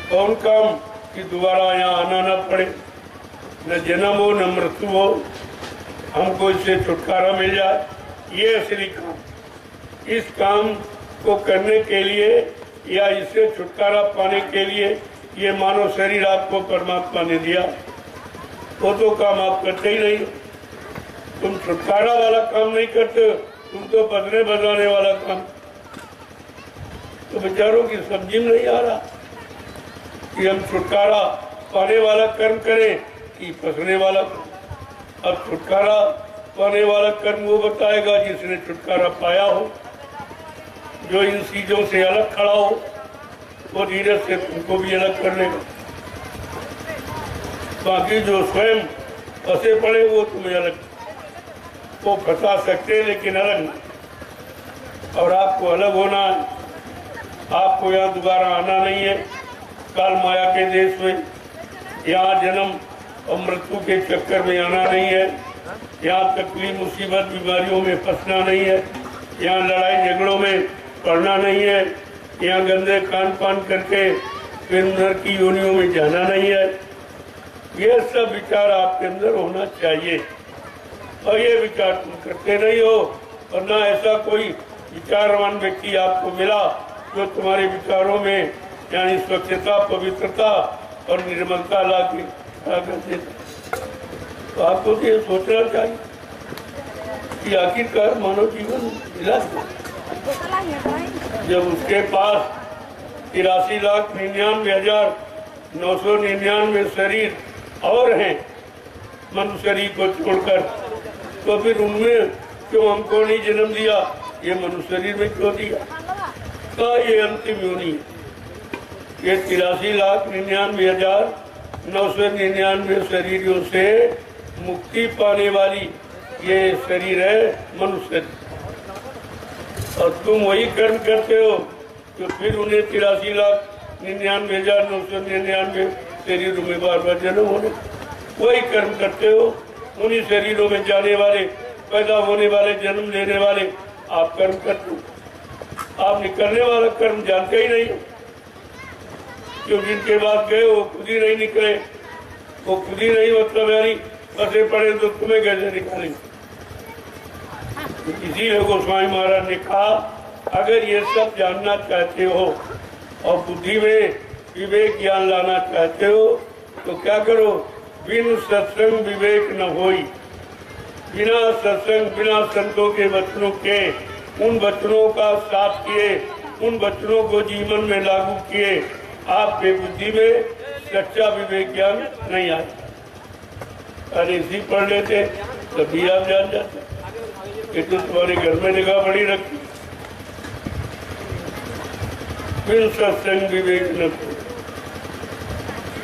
कौन काम कि दोबारा यहाँ आना न पड़े, न जन्म हो न मृत्यु हो, हमको इससे छुटकारा मिल जाए। ये असली काम। इस काम को करने के लिए या इससे छुटकारा पाने के लिए ये मानव शरीर आपको परमात्मा ने दिया, वो तो काम आप करते ही नहीं। तुम छुटकारा वाला काम नहीं करते, तुम तो बदले बजाने वाला काम। तो बेचारों की समझ में नहीं आ रहा। कि हम छुटकारा पाने वाला कर्म करें कि फंसने वाला कर्म। अब छुटकारा पाने वाला कर्म वो बताएगा जिसने छुटकारा पाया हो, जो इन चीजों से अलग खड़ा हो, वो धीरे से तुमको भी अलग कर लेगा। बाकी जो स्वयं फंसे पड़े वो तुम्हें अलग, वो फंसा सकते लेकिन अलग नहीं। और आपको अलग होना है, आपको यहाँ दोबारा आना नहीं है काल माया के देश में। यहाँ जन्म और मृत्यु के चक्कर में आना नहीं है, यहाँ तकलीफ मुसीबत बीमारियों में फंसना नहीं है, यहाँ लड़ाई झगड़ों में पड़ना नहीं है, यहाँ गंदे खान पान करके फिर नर की योनियों में जाना नहीं है। ये सब विचार आपके अंदर होना चाहिए और ये विचार तुम करते नहीं हो, और ना ऐसा कोई विचारवान व्यक्ति आपको मिला जो तुम्हारे विचारों में यानी स्वच्छता, पवित्रता और निर्मलता ला कर देता। तो आपको ये सोचना चाहिए कि आखिरकार मानव जीवन मिला जब उसके पास 83,99,999 शरीर और हैं मनुष्य शरीर को छोड़कर, तो फिर उनमें क्यों हमको नहीं जन्म दिया, ये मनुष्य शरीर में क्यों दिया? का ये अंतिम योनि है, ये 83,99,999 शरीरों से मुक्ति पाने वाली ये शरीर है मनुष्य। और तुम वही कर्म करते हो तो फिर उन्हें 83,99,999 शरीरों में बार बार जन्म होने, वही कर्म करते हो। उन्हीं शरीरों में जाने वाले, पैदा होने वाले, जन्म लेने वाले आप कर्म करते हो। आप निकलने वाला कर्म जानते ही नहीं, क्यों जिनके बाद गए वो खुद ही नहीं निकले, वो खुद ही नहीं मतलब यानी फंसे पड़े तो तुम्हें कैसे निकालेंगे। इसीलिए गोस्वामी महाराज ने कहा अगर ये सब जानना चाहते हो और बुद्धि में विवेक ज्ञान लाना चाहते हो तो क्या करो, बिन सत्संग विवेक न होई। बिना सत्संग, बिना संतों के वचनों के, उन वचनों का साथ किए, उन वचनों को जीवन में लागू किए, आपके बुद्धि में सच्चा विवेक ज्ञान नहीं आया। अरे इसी पढ़ लेते तभी आप जान जाते, ये तो तुम्हारे घर में निगाह बड़ी रखी। बिन सत्संग विवेक न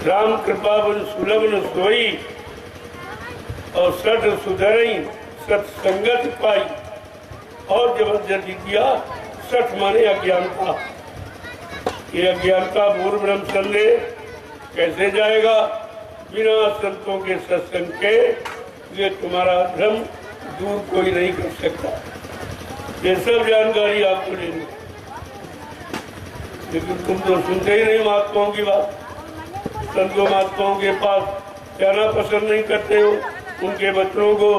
राम कृपा बन सुलभ न सोई, और सठ सुधरई सत्संगत पाई। और जबरदस्ती किया, सठ माने अज्ञानता। ये अज्ञानता भूर ब्रह्म संदेह कैसे जाएगा? बिना संतों के सत्संग के ये तुम्हारा भ्रम दूर कोई नहीं कर सकता। ये सब जानकारी आपको लेनी, लेकिन तुम तो सुनते ही नहीं महात्माओं की बात। संतों महात्माओं के पास जाना पसंद नहीं करते हो, उनके बच्चों को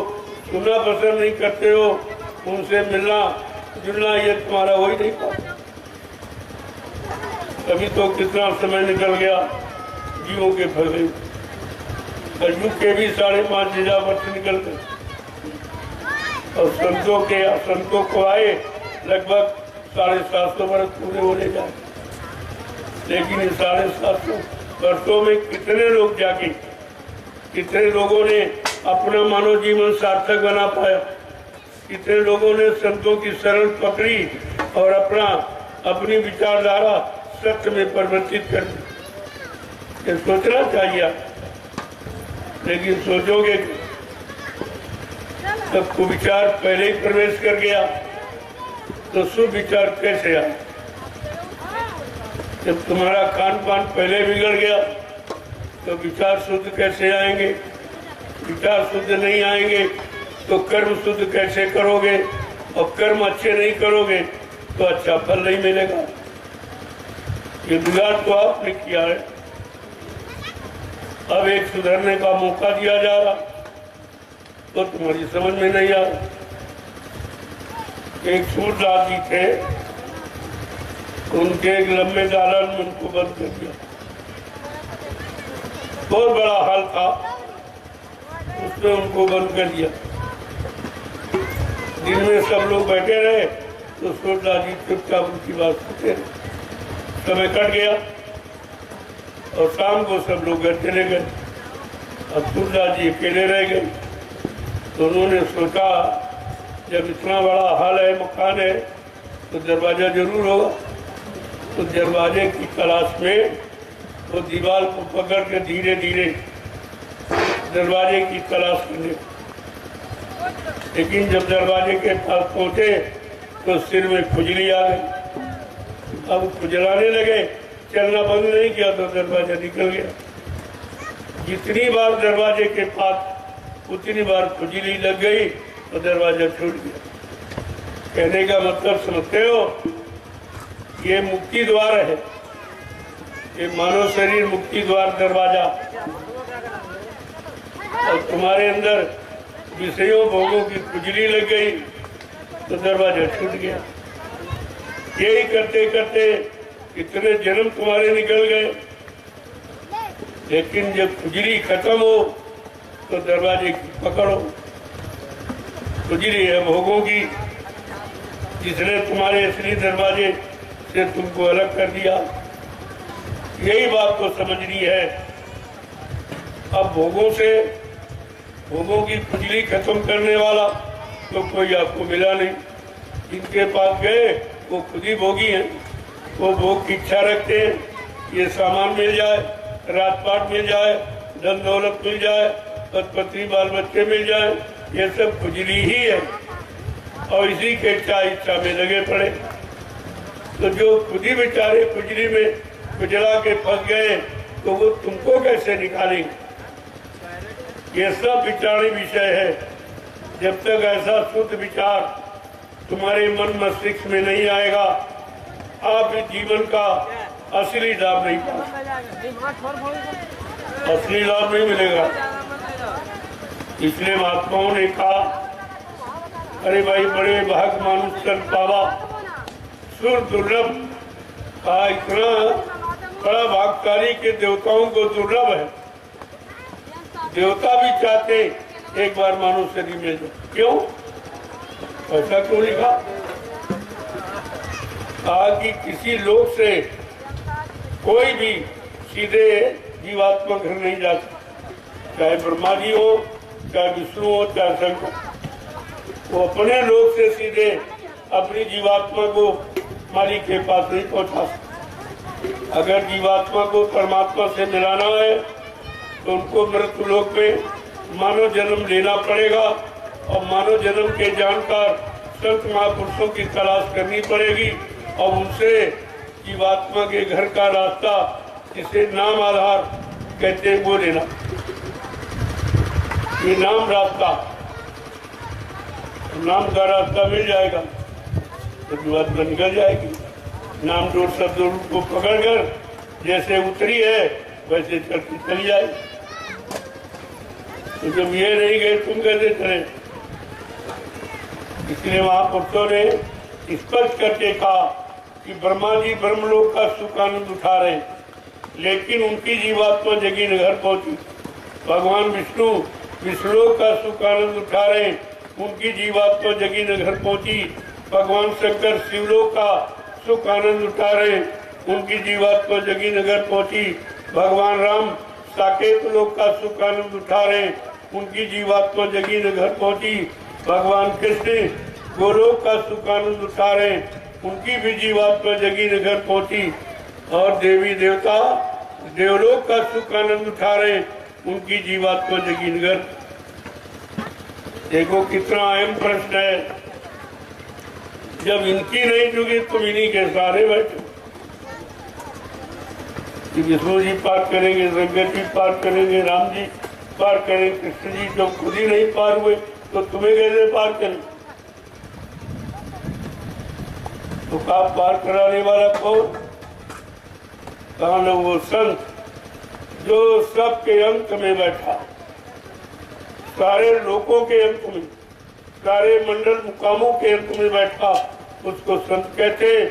सुनना पसंद नहीं करते हो, उनसे मिलना जुलना ये तुम्हारा हो ही नहीं पाता। अभी तो कितना समय निकल गया जीवों के फल गए, कलयुग के भी 5,500 वर्ष निकल गए और संतों को आए लगभग 750 वर्ष पूरे होने जाए। लेकिन इस 750 वर्षों में कितने लोग जागे, कितने लोगों ने अपना मानव जीवन सार्थक बना पाया, कितने लोगों ने संतों की शरण पकड़ी और अपनी विचारधारा सत्य में परिवर्तित कर दी। ये सोचना चाहिए, लेकिन सोचोगे तब कुविचार पहले ही प्रवेश कर गया तो सुविचार कैसे आए? जब तुम्हारा खान पान पहले बिगड़ गया तो विचार शुद्ध कैसे आएंगे? विचार शुद्ध नहीं आएंगे तो कर्म शुद्ध कैसे करोगे? और कर्म अच्छे नहीं करोगे तो अच्छा फल नहीं मिलेगा। ये बिगाड़ तो आपने किया है। अब एक सुधरने का मौका दिया जा रहा तो तुम्हारी समझ में नहीं आ रहा। एक सूरदास जी थे, उनके एक लंबे दालन में उनको बंद कर दिया। बहुत बड़ा हाल था, उसमें उनको बंद कर दिया। दिन में सब लोग बैठे रहे तो सूरदास जी चुपचाप उनकी बात सुनते रहे। समय कट गया, और शाम को सब लोग घर चले गए। अब तुलसीदास जी अकेले रह गए। तो उन्होंने सोचा जब इतना बड़ा हाल है, मकान है, तो दरवाजा जरूर होगा। तो दरवाजे की तलाश में वो दीवार को पकड़ के धीरे धीरे दरवाजे की तलाश करने, लेकिन जब दरवाजे के पास पहुंचे तो सिर में खुजली आ गई। अब खुजलाने लगे, चलना बंद नहीं किया तो दरवाजा निकल गया। जितनी बार दरवाजे के पास उतनी बार खुजली लग गई तो दरवाजा छूट गया। कहने का मतलब समझते हो, ये मुक्ति द्वार है, ये मानव शरीर मुक्ति द्वार दरवाजा। और तुम्हारे अंदर विषयों भोगों की खुजली लग गई तो दरवाजा छूट गया। यही करते करते इतने जन्म तुम्हारे निकल गए, लेकिन जब खुजली खत्म हो तो दरवाजे की पकड़ो। खुजली है भोगों की, जिसने तुम्हारे असली दरवाजे से तुमको अलग कर दिया। यही बात को समझनी है। अब भोगों की खुजली खत्म करने वाला तो कोई आपको मिला नहीं। इनके पास गए, वो खुद ही भोगी हैं, वो भोग की इच्छा रखते हैं, ये सामान मिल जाए, राजपाट मिल जाए, धन दौलत मिल जाए, पत्नी बाल बच्चे मिल जाए, ये सब खुजली ही है और इसी के इच्छा में लगे पड़े। तो जो खुद ही बेचारे खुजली में खुजला के फंस गए तो वो तुमको कैसे निकालेंगे? ये सब विचारणीय विषय है। जब तक ऐसा शुद्ध विचार तुम्हारे मन मस्तिष्क में नहीं आएगा, आप इस जीवन का असली लाभ नहीं पा सकते, असली लाभ नहीं मिलेगा। इसलिए महात्माओं ने कहा, अरे भाई बड़े भाग मानुष कर पावा सुर दुर्लभ। कहा इतना बड़ा भागशाली के देवताओं को दुर्लभ है। देवता भी चाहते एक बार मानव शरीर में जाए, क्यों? ऐसा क्यों लिखा? कहा कि किसी लोक से कोई भी सीधे जीवात्मा घर नहीं जा सकता, चाहे ब्रह्मा जी हो, चाहे विष्णु हो, चाहे शंकर। वो अपने लोक से सीधे अपनी जीवात्मा को मालिक के पास नहीं पहुंचा सकते। अगर जीवात्मा को परमात्मा से मिलाना है तो उनको मृत्यु लोक में मानव जन्म लेना पड़ेगा और मानव जन्म के जानकार संत महापुरुषों की तलाश करनी पड़ेगी और उनसे जीवात्मा के घर का रास्ता, जिसे नाम आधार कहते हैं, वो लेना। ये नाम रास्ता, नाम का रास्ता मिल जाएगा तो जीवात्मा निकल जाएगी। नाम जोड़ शब्द को पकड़कर जैसे उतरी है वैसे चलती चली जाए। तो जब ये नहीं गए तुम कैसे चले? इसलिए महापुरुषों ने स्पष्ट करके कहा कि ब्रह्मा जी ब्रह्मलोक का सुख आनंद उठा रहे, लेकिन उनकी जीवात्मा जगी नगर पहुंची। भगवान विष्णु विष्णुलोक का सुख आनंद उठा रहे, उनकी जीवात्मा जगी नगर पहुंची। भगवान शंकर शिवलोक का सुख आनंद उठा रहे, उनकी जीवात्मा जगी नगर पहुंची। भगवान राम साकेत लोक का सुख आनंद उठा रहे, उनकी जीवात्मा जगी नगर पहुंची। भगवान कृष्ण गोलोक का सुख आनंद उठा रहे, उनकी भी जीवात्मा जगी नगर पहुंची। और देवी देवता देवलोक का सुख आनंद उठा रहे, उनकी जीवात्मा जगी नगर। देखो कितना अहम प्रश्न है। जब इनकी नहीं जुगी तुम इन्हीं के सहारे बैठो। विष्णु जी पार करेंगे, शंकर जी पार करेंगे, राम जी पार करेंगे, कृष्ण जी जब खुद ही नहीं पार हुए तो तुम्हें कैसे पार करें? तो कहा पार कराने वाला कौन? कहा न वो संत जो सबके अंत में बैठा, सारे लोगों के अंत में, सारे मंडल मुकामों के अंत में बैठा, उसको संत कहते।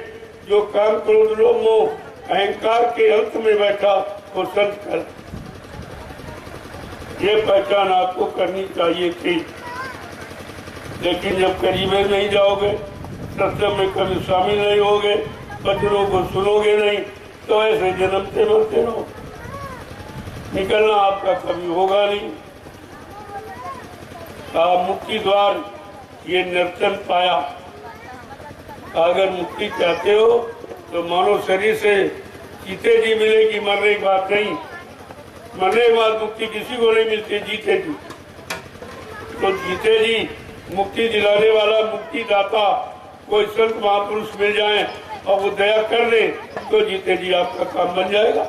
जो काम क्रोध लोभ मोह अहंकार के अंत में बैठा वो संत कर। ये पहचान आपको करनी चाहिए थी, लेकिन जब करीब में नहीं जाओगे, सत्संग में कभी शामिल नहीं होगे, बच्चों को सुनोगे नहीं, तो ऐसे जन्मते मरते रहो। निकलना आपका कभी होगा नहीं। मुक्ति द्वार ये नर्तन पाया। अगर मुक्ति चाहते हो तो मानव शरीर से जीते जी मिलेगी, मरने की बात नहीं। मरने के बाद मुक्ति किसी को नहीं मिलती, जीते जी। तो जीते जी मुक्ति दिलाने वाला मुक्ति दाता कोई संत महापुरुष मिल जाए और वो दया कर दे तो जीते जी आपका काम बन जाएगा।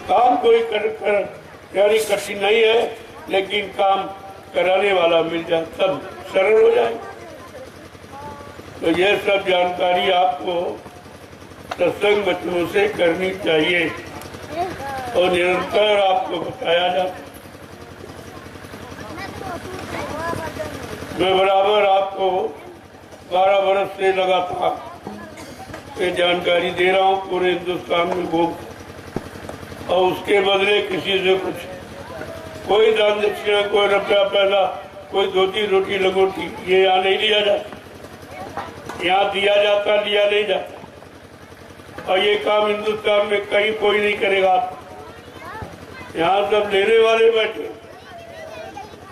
काम कोई यानी कठिन नहीं है, लेकिन काम कराने वाला मिल जाए तब सरल हो जाए। तो यह सब जानकारी आपको सत्संग वचनों से करनी चाहिए और निरंतर आपको बताया जाता। मैं बराबर आपको 12 वर्ष से लगातार ये जानकारी दे रहा हूँ पूरे हिंदुस्तान में घूम, और उसके बदले किसी से कुछ कोई दान दक्षिणा, कोई रुपया पैसा, कोई धोती रोटी लगोटी ये यहाँ नहीं लिया जाता। यहाँ दिया जाता, लिया नहीं जाता। और ये काम हिंदुस्तान में कहीं कोई नहीं करेगा। यहाँ सब लेने वाले बैठे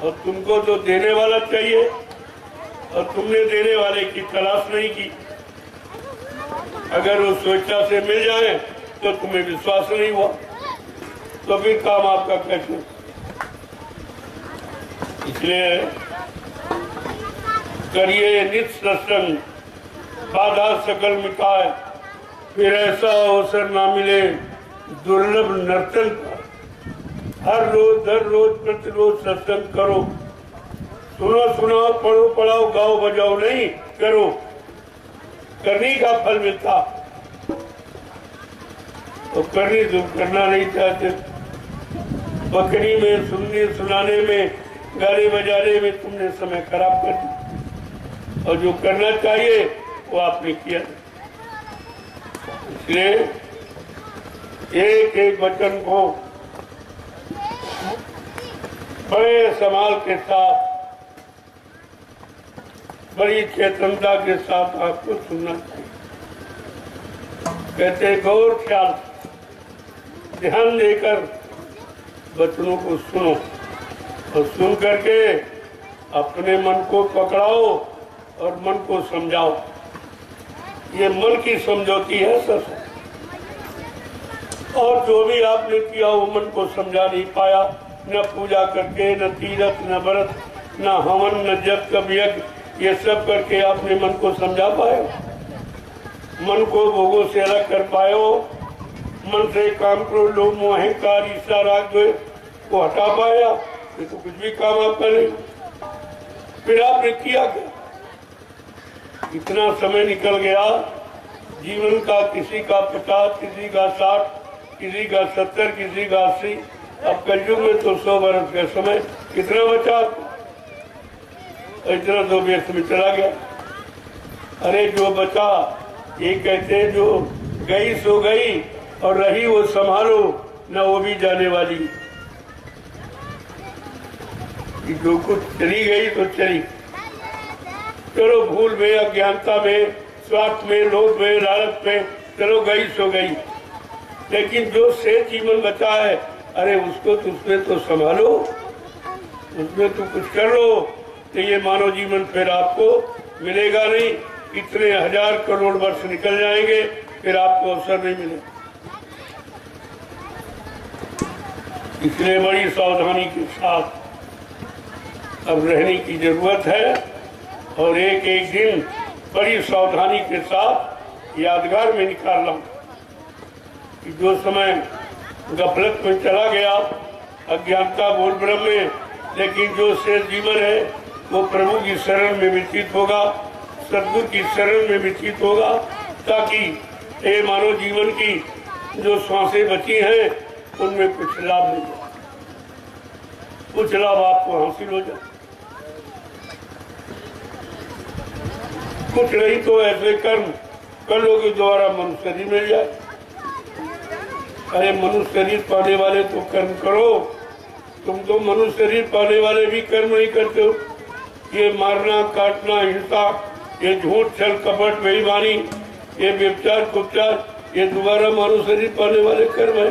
और तुमको तो देने वाला चाहिए, और तुमने देने वाले की तलाश नहीं की। अगर वो स्वेच्छा से मिल जाए तो तुम्हें विश्वास नहीं हुआ तो फिर काम आपका कैसे। इसलिए करिए नित्य सत्संग, बाधा सकल मिटाए, फिर ऐसा अवसर ना मिले दुर्लभ नर्तन का। हर रोज हर रोज प्रतिरोज सत्संग करो, सुनो सुनाओ, पढ़ो पढ़ाओ, गाओ बजाओ नहीं करो, करने का फल मिलता। तो करने तुम करना नहीं चाहते। बकरी में सुनने सुनाने में, गाने बजाने में तुमने समय खराब कर दिया, और जो करना चाहिए वो आपने किया। इसलिए एक एक वचन को बड़े संभाल के साथ, बड़ी चेतनता के साथ आपको सुनना चाहिए। कहते गौर ख्याल ध्यान देकर वचनों को सुनो, और सुन करके अपने मन को पकड़ाओ और मन को समझाओ। ये मन की समझौती है सर। और जो भी आपने किया वो मन को समझा नहीं पाया, न पूजा करके, न तीरथ, न व्रत, न हवन, न जप तप यज्ञ, ये सब करके आपने मन को समझा पाए, मन को भोगों से अलग कर पाए हो, मन से काम क्रोध लोभ मोह अहंकार ईर्ष्या राग द्वेष को हटा पाया। ये तो कुछ भी काम आपका नहीं। फिर आपने किया क्या? इतना समय निकल गया जीवन का, किसी का 50, किसी का 60, किसी का 70, किसी का 80। अब कलयुग में तो 100 वर्ष का समय कितना बचा? इतना तो व्यर्थ में चला गया। अरे जो बचा, ये कहते हैं जो गई सो गई और रही वो संभालो, न वो भी जाने वाली। जो कुछ चली गई तो चली, चलो भूल में, अज्ञानता में, स्वार्थ में, लोभ में, लालच में, चलो गई सो गई। लेकिन जो शेष जीवन बचा है, अरे उसको तो उसमें तो संभालो, उसमें तो कुछ कर लो। तो ये मानव जीवन फिर आपको मिलेगा नहीं। इतने 1000 करोड़ वर्ष निकल जाएंगे, फिर आपको अवसर नहीं मिलेगा। इसलिए बड़ी सावधानी के साथ अब रहने की जरूरत है, और एक एक दिन बड़ी सावधानी के साथ यादगार में निकालना कि जो समय गफलत में चला गया, अज्ञानता बोल ब्रह्म में, लेकिन जो शेष जीवन है वो प्रभु की शरण में व्यतीत होगा, सद्गुरु की शरण में व्यतीत होगा, ताकि ये मानव जीवन की जो सांसें बची हैं उनमें कुछ लाभ मिल जाए, कुछ लाभ आपको हासिल हो जाए। कुछ नहीं तो ऐसे कर्म कर लो कि द्वारा मनुष्य शरीर मिल जाए। अरे मनुष्य शरीर पाने वाले तो कर्म करो, तुम तो मनुष्य शरीर पाने वाले भी कर्म नहीं करते हो। ये मारना, काटना, हिंसा, ये झूठ, छल, कपट, बेईमानी, ये व्यभिचार, कुपचार, ये दोबारा मानव शरीर पाने वाले कर्म है।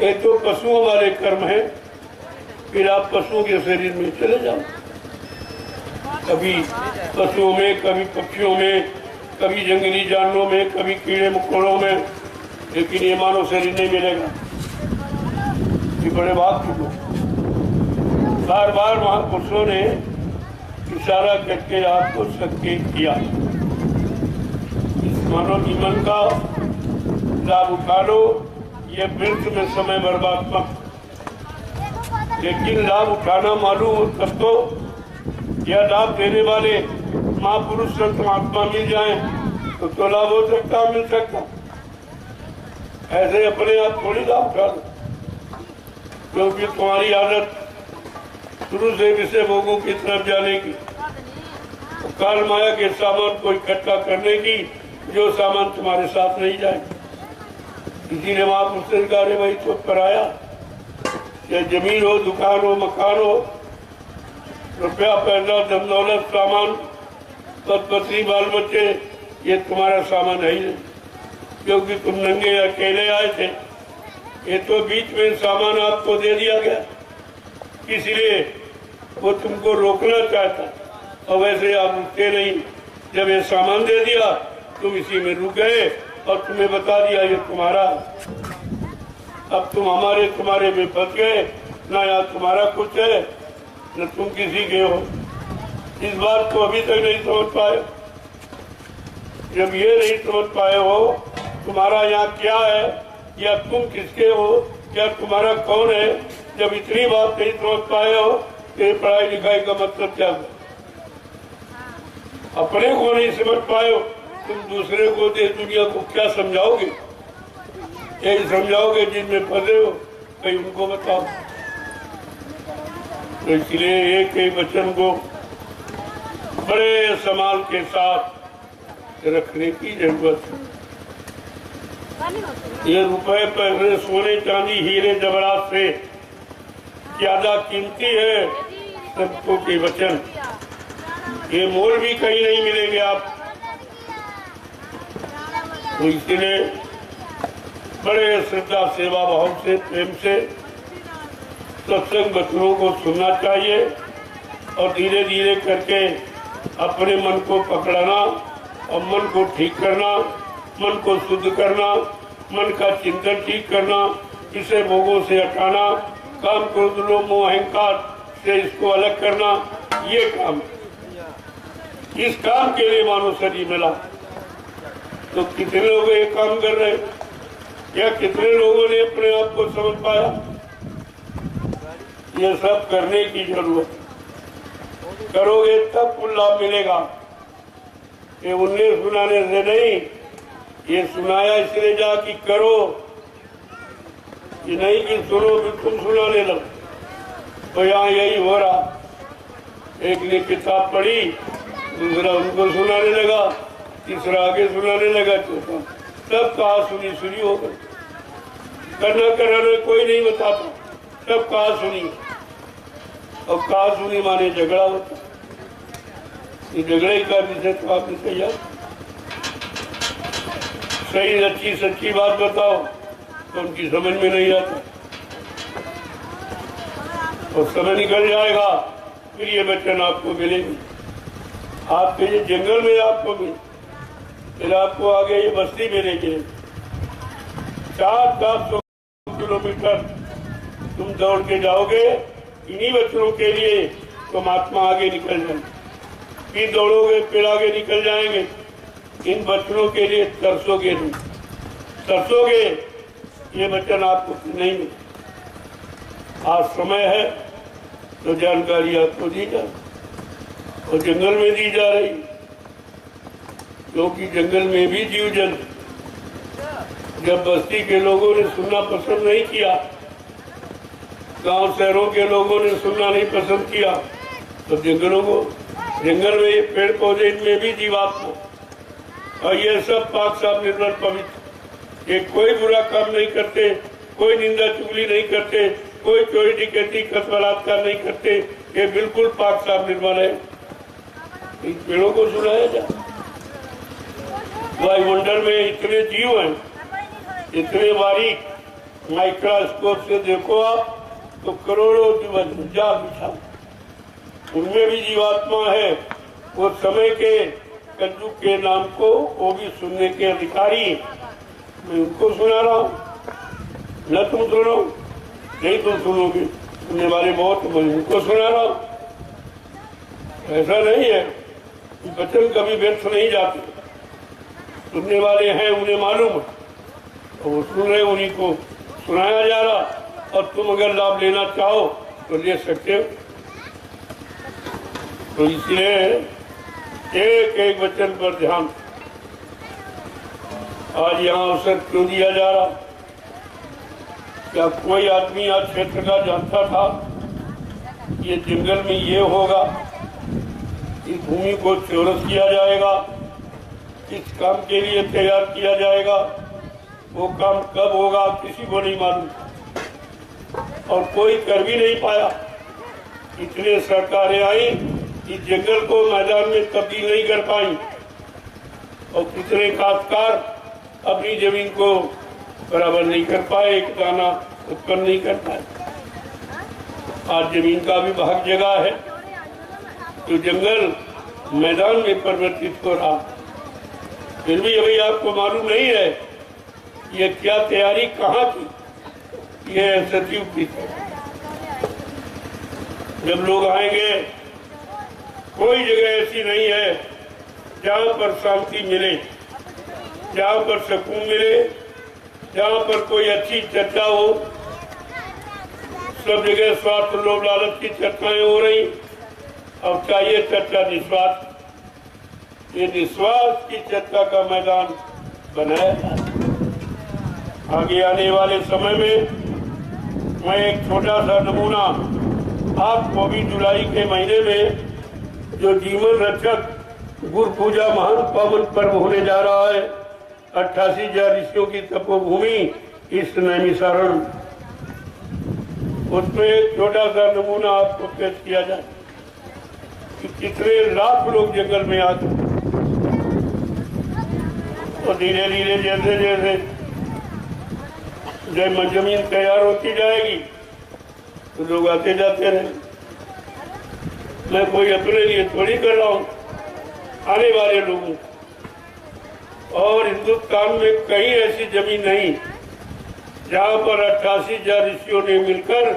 ये तो पशुओं वाले कर्म है, फिर आप पशुओं के शरीर में चले जाओ, कभी पशुओं में, कभी पक्षियों में, कभी जंगली जानवरों में, कभी कीड़े मकोड़ों में, लेकिन ये मानव शरीर नहीं मिलेगा। ये बड़े भाग चुके। बार बार महापुरुषों ने इशारा करके आपको संकेत किया, इस मानव जीवन का लाभ उठा लो, ये व्यर्थ में समय बर्बाद मत। लेकिन लाभ उठाना मालूम हो तब तो, यह लाभ देने वाले महापुरुष संत महात्मा मिल जाए तो लाभ हो सकता, मिल सकता। ऐसे अपने आप थोड़ी लाभ उठा लो, क्योंकि तुम्हारी आदत शुरू से विषय भोगों की तरफ जाने की, काल माया के सामान को इकट्ठा करने की, जो सामान तुम्हारे साथ नहीं जाए। इसीलिए महापुरुष ने कहा, भाई तो कराया, या जमीन हो, दुकान हो, मकान हो, रुपया पैसा, धन दौलत, सामान, पत्नी, बाल बच्चे, ये तुम्हारा सामान है ही नहीं, क्योंकि तुम नंगे अकेले आए थे। ये तो बीच में सामान आपको दे दिया गया, इसलिए वो तुमको रोकना चाहता, और वैसे आप रुकते नहीं। जब ये सामान दे दिया तुम इसी में रुक गए और तुम्हें बता दिया ये तुम्हारा। अब तुम हमारे तुम्हारे में फंस गए, ना यहाँ तुम्हारा कुछ है न तुम किसी के हो। इस बात को अभी तक नहीं समझ पाए। जब ये नहीं समझ पाए हो तुम्हारा यहाँ क्या है या तुम किसके हो या तुम्हारा कौन है, जब इतनी बात नहीं समझ पाए हो तो पढ़ाई लिखाई का मतलब क्या है? अपने को नहीं समझ पाए हो, तुम दूसरे को, देश दुनिया को क्या समझाओगे? यही समझाओगे जिनमें फंसे हो, कहीं उनको बताओ। तो इसलिए एक एक वचन को बड़े संभाल के साथ रखने की जरूरत है। ये रुपए पैसे, सोने चांदी, हीरे जवाहरात से ज्यादा कीमती है सबको के वचन। ये मोल भी कहीं नहीं मिलेंगे आप। तो इसलिए बड़े श्रद्धा, सेवा भाव से, प्रेम से सत्संग वचनों को सुनना चाहिए और धीरे धीरे करके अपने मन को पकड़ना और मन को ठीक करना, मन को शुद्ध करना, मन का चिंतन ठीक करना, इसे भोगों से हटाना, काम क्रोध लोभ मोह अहंकार से इसको अलग करना, ये काम। इस काम के लिए मानव शरीर मिला। तो कितने लोग ये काम कर रहे हैं या कितने लोगों ने अपने आप को समझ पाया? ये सब करने की जरूरत। करोगे तब कुल लाभ मिलेगा। ये उन्हें सुनाने से नहीं, ये सुनाया इसलिए जा कि करो, ये नहीं कि सुनो फिर तुम सुनाने लगो। तो यहाँ यही हो रहा, एक ने किताब पढ़ी, दूसरा उनको सुनाने लगा, तीसरा आगे सुनाने लगा, चौथा सब कहा सुनी सुनी हो गई। करना कराना कोई नहीं बताता, सब कहा सुनी। और कहा सुनी माने झगड़ा होता। ये झगड़े का विषय तो आपने तैयार। सही अच्छी सच्ची बात बताओ तो उनकी समझ में नहीं आता, और समय निकल जाएगा फिर ये वचन आपको मिलेंगे। आपके ये जंगल में आपको मिले, फिर आपको आगे ये बस्ती मिलेगी। 400 किलोमीटर तुम दौड़ के जाओगे इन्हीं वचनों के लिए, तो महात्मा आगे निकल जाएंगे। फिर दौड़ोगे फिर आगे निकल जाएंगे। इन वचनों के लिए तरसोगे नहीं, तरसोगे ये वचन आपको नहीं मिले। आज समय है तो जानकारी आपको दी जाए, और जंगल में दी जा रही, क्योंकि जंगल में भी जीव जंतु, जब बस्ती के लोगों ने सुनना पसंद नहीं किया, गांव शहरों के लोगों ने सुनना नहीं पसंद किया, तो जंगलों को, जंगल में ये पेड़ पौधे, इनमें भी जीवात्मा, और ये सब पाक साफ निर्मल पवित्र। ये कोई बुरा काम नहीं करते, कोई निंदा चुगली नहीं करते, कोई चोरी डकैती कत्ल बलात्कार नहीं करते। ये बिल्कुल पाक साफ निर्मल है। इन पेड़ों को सुनाया जाए। वायुमंडल में इतने जीव हैं, इतने बारीक, माइक्रोस्कोप से देखो आप तो करोड़ों जीवन जा बिछा, उनमें भी जीवात्मा है। वो समय के कलयुग के नाम को वो भी सुनने के अधिकारी, मैं उनको सुना रहा हूँ। न तुम सुनो, नहीं तुम सुनोगे, सुनने वाले बहुत, मैं उनको सुना रहा हूँ। ऐसा नहीं है कि वचन कभी व्यर्थ नहीं जाते, सुनने वाले हैं, उन्हें मालूम है, और वो सुन रहे, उन्हीं को सुनाया जा रहा। और तुम अगर लाभ लेना चाहो तो ले सकते हो। तो इसलिए एक एक वचन पर ध्यान। आज यहाँ अवसर क्यों दिया जा रहा? क्या कोई आदमी आज क्षेत्र का जानता था ये जंगल में ये होगा, इस भूमि को चौरस किया जाएगा, इस काम के लिए तैयार किया जाएगा, वो काम कब होगा किसी को नहीं मालूम, और कोई कर भी नहीं पाया। इतने सरकारें आई, इस जंगल को मैदान में तब्दील नहीं कर पाई, और कितने काश्तकार अपनी जमीन को बराबर नहीं कर पाए, एक दाना उत्पन्न नहीं कर पाए। आज जमीन का भी भाग जगह है तो जंगल मैदान में परिवर्तित हो रहा, फिर भी अभी आपको मालूम नहीं है ये क्या तैयारी कहाँ की। ये सचिव की जब लोग आएंगे, कोई जगह ऐसी नहीं है जहाँ पर शांति मिले, जहाँ पर सुकून मिले, जहाँ पर कोई अच्छी चर्चा हो। सब जगह स्वार्थ लोभ लालच की चर्चाएं हो रही। अब चाहिए चर्चा निस्वार्थ, ये निस्वार्थ की चर्चा का मैदान बनाया जाए। आगे आने वाले समय में मैं एक छोटा सा नमूना आपको भी जुलाई के महीने में जो जीवन रक्षक गुरु पूजा महान पावन पर्व होने जा रहा है, 88,000 ऋषियों की तपोभूमि इस नैमिषारण, उसमें एक छोटा सा नमूना आपको पेश किया जाए कि कितने लाख लोग जंगल में आते, और धीरे धीरे जैसे जैसे जब जमीन तैयार होती जाएगी तो लोग आते जाते रहे। मैं कोई अपने लिए थोड़ी कर रहा हूँ, आने वाले लोगों। और हिंदुस्तान में कहीं ऐसी जमीन नहीं जहाँ पर 88,000 ऋषियों ने मिलकर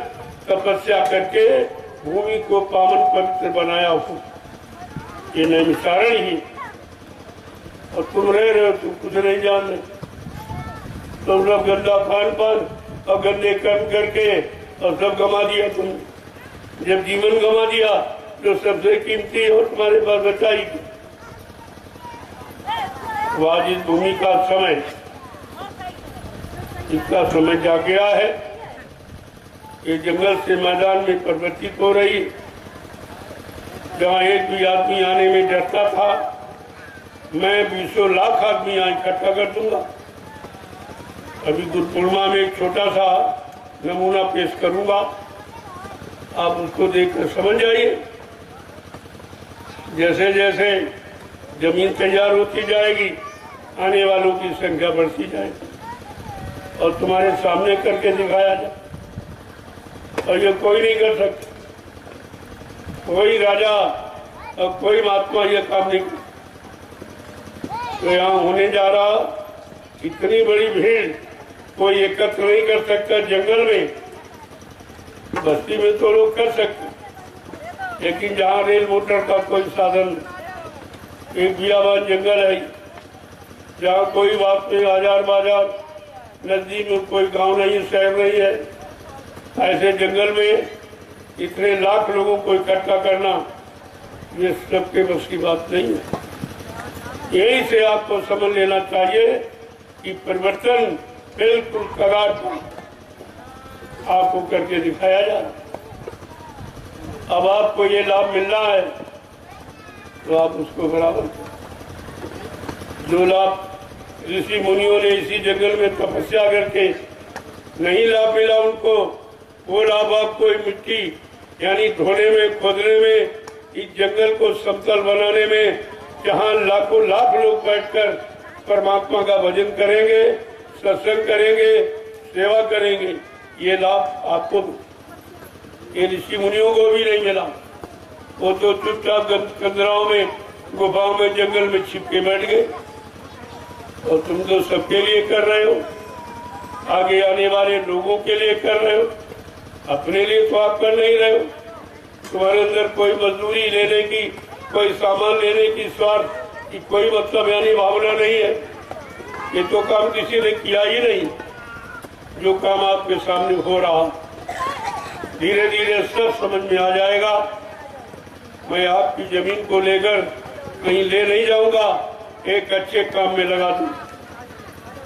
तपस्या करके भूमि को पावन पवित्र बनाया हो। ये नैमिषारण ही, और तुम रह रहे हो, तुम कुछ नहीं जान रहे, तुम सब गंदा खान पान और गंदे कर्म करके और सब गंवा दिया तुम। जब जीवन गंवा दिया जो सबसे कीमती और तुम्हारे पास बचाई, वो आज इस भूमि का समय, इसका समय जा गया है। ये जंगल से मैदान में परिवर्तित हो रही, जहाँ एक भी आदमी आने में डरता था, मैं 20 लाख आदमी यहाँ इकट्ठा कर दूंगा। अभी गुरु पूर्णिमा में एक छोटा सा नमूना पेश करूंगा, आप उसको देखकर समझ जाइए। जैसे जैसे जमीन तैयार होती जाएगी, आने वालों की संख्या बढ़ती जाएगी, और तुम्हारे सामने करके दिखाया जाए। और ये कोई नहीं कर सकता, कोई राजा और कोई महात्मा ये काम नहीं कर। तो यहाँ होने जा रहा, इतनी बड़ी भीड़ कोई एकत्र नहीं कर सकता। जंगल में, बस्ती में तो लोग कर सकते, लेकिन जहाँ रेल मोटर का कोई साधन, एक बियाबान जंगल है, जहाँ कोई बात नहीं, आजार बाजार नजदीक में कोई गांव नहीं, शहर नहीं है, ऐसे जंगल में इतने लाख लोगों को इकट्ठा करना ये सबके बस की बात नहीं है। यही से आपको समझ लेना चाहिए कि परिवर्तन बिल्कुल कगार पर आपको करके दिखाया जा रहा। अब आपको ये लाभ मिल रहा है तो आप उसको बराबर करें। जो लाभ ऋषि मुनियों ने इसी जंगल में तपस्या करके नहीं लाभ मिला उनको, वो लाभ आपको मिट्टी यानी धोने में, खोदने में, इस जंगल को समतल बनाने में, जहाँ लाखों लाख लोग बैठकर परमात्मा का भजन करेंगे, सत्संग करेंगे, सेवा करेंगे, ये लाभ आपको, ये ऋषि मुनियों को भी नहीं मिला। वो तो चुपचाप कंदराओं में, गुफाओं में, जंगल में छिप के बैठ गए, और तुम तो सबके लिए कर रहे हो, आगे आने वाले लोगों के लिए कर रहे हो, अपने लिए तो आप कर नहीं रहे हो। तुम्हारे अंदर कोई मजदूरी लेने की, कोई सामान लेने की, स्वार्थ की कोई मतलब यानी भावना नहीं है। ये तो काम किसी ने किया ही नहीं, जो काम आपके सामने हो रहा। धीरे धीरे सब समझ में आ जाएगा। मैं आपकी जमीन को लेकर कहीं ले नहीं जाऊंगा, एक अच्छे काम में लगा दूं,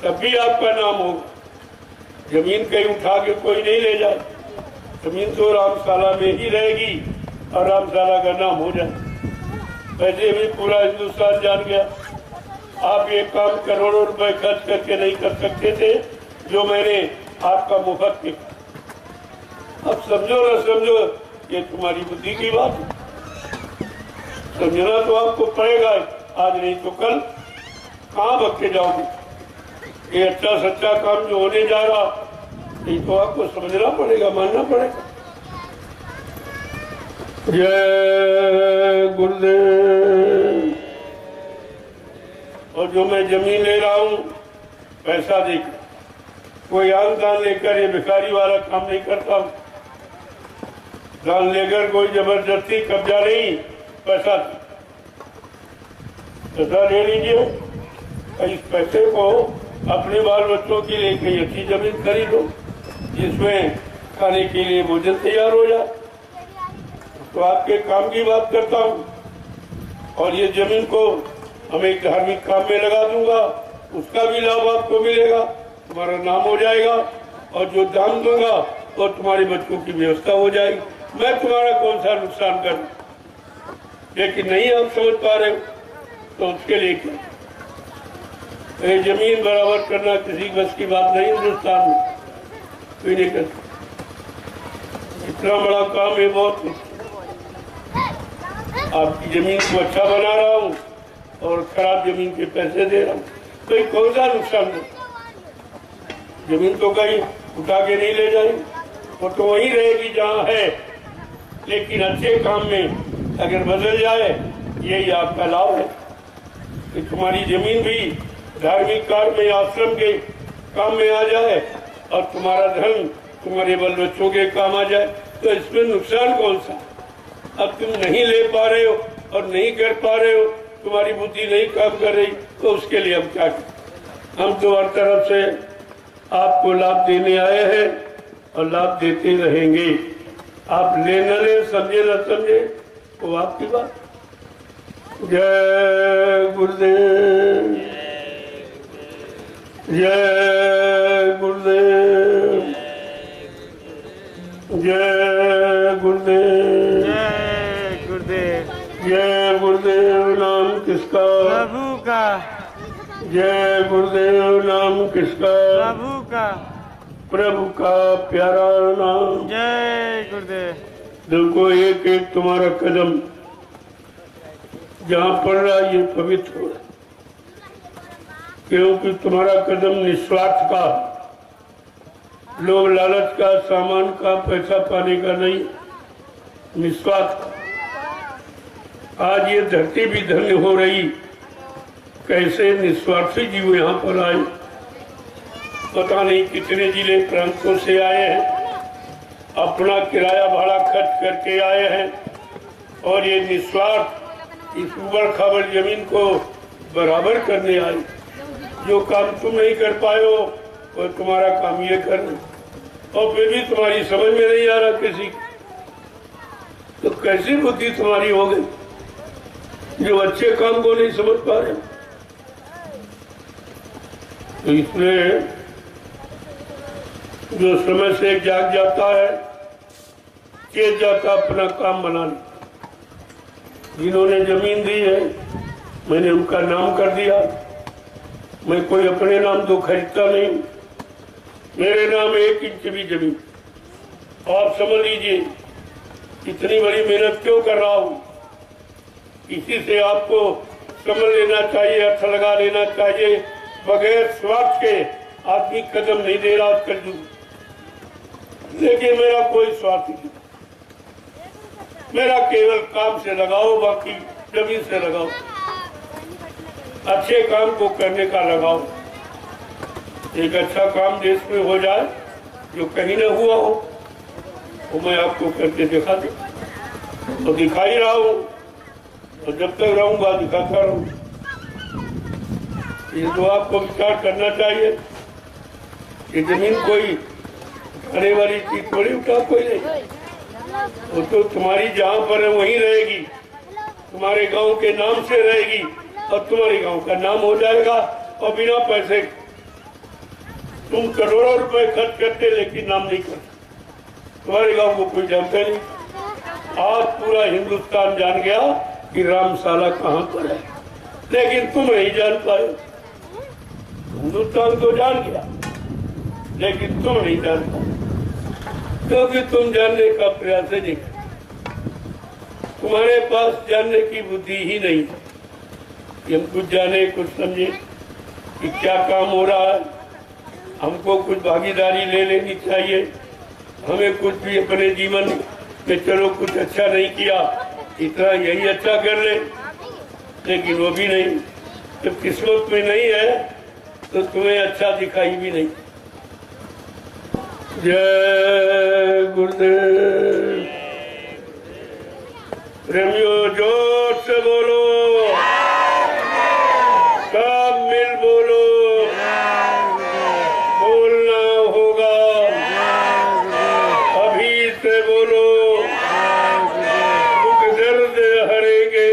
तब भी आपका नाम होगा। जमीन कहीं उठा के कोई नहीं ले जाए, जमीन तो रामशाला में ही रहेगी और रामशाला का नाम हो जाए। वैसे भी पूरा हिंदुस्तान जान गया, आप ये काम करोड़ों रुपए खर्च करके नहीं कर सकते थे जो मैंने आपका मुफ्त किया। अब समझो ना समझो, ये तुम्हारी बुद्धि की बात है। समझना तो आपको पड़ेगा, आज नहीं तो कल। कहाँ भटके जाओगे? ये अच्छा सच्चा काम जो होने जा रहा, ये तो आपको समझना पड़ेगा, मानना पड़ेगा। जय गुरुदेव। और जो मैं जमीन ले रहा हूँ पैसा देकर, कोई आन दान लेकर ये भिखारी वाला काम नहीं करता हूँ। दान लेकर कोई जबरदस्ती कब्जा नहीं, पैसा ले लीजिए। इस पैसे को अपने बाल बच्चों के लिए कहीं अच्छी जमीन खरीदो, जिसमें खाने के लिए भोजन तैयार हो जाए। तो आपके काम की बात करता हूँ, और ये जमीन को हम एक धार्मिक काम में लगा दूंगा, उसका भी लाभ आपको मिलेगा, तुम्हारा नाम हो जाएगा। और जो दान दूंगा और तुम्हारे बच्चों की व्यवस्था हो जाएगी। मैं तुम्हारा कौन सा नुकसान करूं? लेकिन नहीं आप समझ पा रहे हो, तो उसके लिए क्या? ये जमीन बराबर करना किसी बस की बात नहीं, हिंदुस्तान में कोई नहीं करता। इतना बड़ा काम है, बहुत आपकी जमीन को अच्छा बना रहा हूँ और खराब जमीन के पैसे दे रहा हूँ, तो कौन सा नुकसान है? जमीन तो कहीं उठा के नहीं ले जाएंगे, वो तो वहीं रहेगी जहाँ है। लेकिन अच्छे काम में अगर बदल जाए, यही आपका लाभ है कि तुम्हारी जमीन भी धार्मिक कार्य में, आश्रम के काम में आ जाए, और तुम्हारा धन तुम्हारे बल बच्चों के काम आ जाए। तो इसमें नुकसान कौन सा? अब तुम नहीं ले पा रहे हो और नहीं कर पा रहे हो, तुम्हारी बुद्धि नहीं काम कर रही, तो उसके लिए हम क्या करें? हम तो हर तरफ से आपको लाभ देने आए हैं और लाभ देते रहेंगे। आप ले न ले, समझे न समझे, वो आपकी बात। जय गुरुदेव, जय गुरुदेव, जय गुरुदेव, जय गुरुदेव। जय गुरुदेव। नाम किसका? प्रभु का। जय गुरुदेव। नाम किसका? प्रभु का। प्रभु का प्यारा नाम। जय गुरुदेव। देखो, एक एक तुम्हारा कदम जहाँ पड़ रहा है, ये पवित्र हो रहा है, क्योंकि तुम्हारा कदम निस्वार्थ का, लोभ लालच का, सामान का, पैसा पाने का नहीं, निस्वार्थ का। आज ये धरती भी धन्य हो रही, कैसे निस्वार्थी जीव यहाँ पर आए। पता नहीं कितने जिले प्रांतों से आए हैं, अपना किराया भाड़ा खर्च करके आए हैं, और ये निस्वार्थ इस उबड़ खाबड़ जमीन को बराबर करने आए। जो काम तुम नहीं कर पाए हो, वो तुम्हारा काम ये करना, और फिर भी तुम्हारी समझ में नहीं आ रहा किसी, तो कैसी बुद्धि तुम्हारी हो गई जो अच्छे काम को नहीं समझ पा रहे? तो इसलिए जो समय से जाग जाता है, चेत जाता अपना काम बनाने। जिन्होंने जमीन दी है, मैंने उनका नाम कर दिया। मैं कोई अपने नाम तो खरीदता नहीं, मेरे नाम 1 इंच भी जमीन। आप समझ लीजिए इतनी बड़ी मेहनत क्यों कर रहा हूँ। इसी से आपको समझ लेना चाहिए, अर्थ लगा लेना चाहिए। बगैर स्वार्थ के आदमी कदम नहीं दे रहा कर दूं, लेकिन मेरा कोई स्वार्थ नहीं, मेरा केवल काम से लगाओ, बाकी जमीन से लगाओ, अच्छे काम को करने का लगाओ। एक अच्छा काम देश में हो जाए जो कहीं न हुआ हो, वो मैं आपको करके दिखा दूं, तो दिखा ही रहा हूँ, और जब तक रहूंगा दिखाता रहूँ। ये तो आपको विचार करना चाहिए कि जमीन कोई उठाने वाली चीज थोड़ी उठा कोई नहीं, वो तो तुम्हारी जहाँ पर है वहीं रहेगी, तुम्हारे गांव के नाम से रहेगी, और तुम्हारे गांव का नाम हो जाएगा। और बिना पैसे तुम करोड़ों रुपए खर्च करते लेकिन नाम नहीं करते, तुम्हारे गांव को कोई जानता नहीं। आज पूरा हिंदुस्तान जान गया कि रामशाला कहाँ पर है, लेकिन तुम नहीं जान पाए। हिंदुस्तान तो जान गया, लेकिन तुम नहीं जान पाए, क्योंकि तुम जानने का प्रयास ही नहीं, तुम्हारे पास जानने की बुद्धि ही नहीं कि हम कुछ जाने, कुछ समझे कि क्या काम हो रहा है। हमको कुछ भागीदारी ले लेनी चाहिए, हमें कुछ भी अपने जीवन में चलो कुछ अच्छा नहीं किया, इतना यही अच्छा कर ले, लेकिन वो भी नहीं। जब किस्मत में नहीं है तो तुम्हें अच्छा दिखाई भी नहीं। जय गुरुदेव। प्रेमियों जोर से बोलो, सब मिल बोलो, बोलना होगा, अभी से बोलो। दुख दर्द हरेंगे,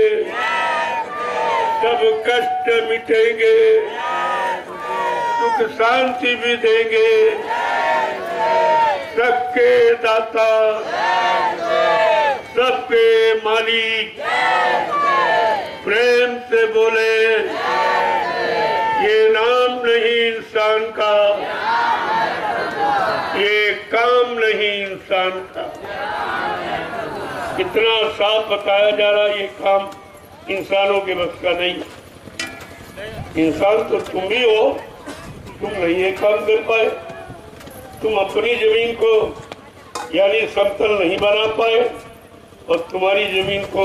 सब कष्ट मिटेंगे, सुख शांति भी देंगे। सबके दाता, सबके मालिक, प्रेम से बोले, ये नाम नहीं इंसान का, ये काम नहीं इंसान का। इतना साफ बताया जा रहा है, ये काम इंसानों के बस का नहीं। इंसान तो तुम भी हो, तुम नहीं ये काम कर पाए, तुम अपनी जमीन को यानी समतल नहीं बना पाए, और तुम्हारी जमीन को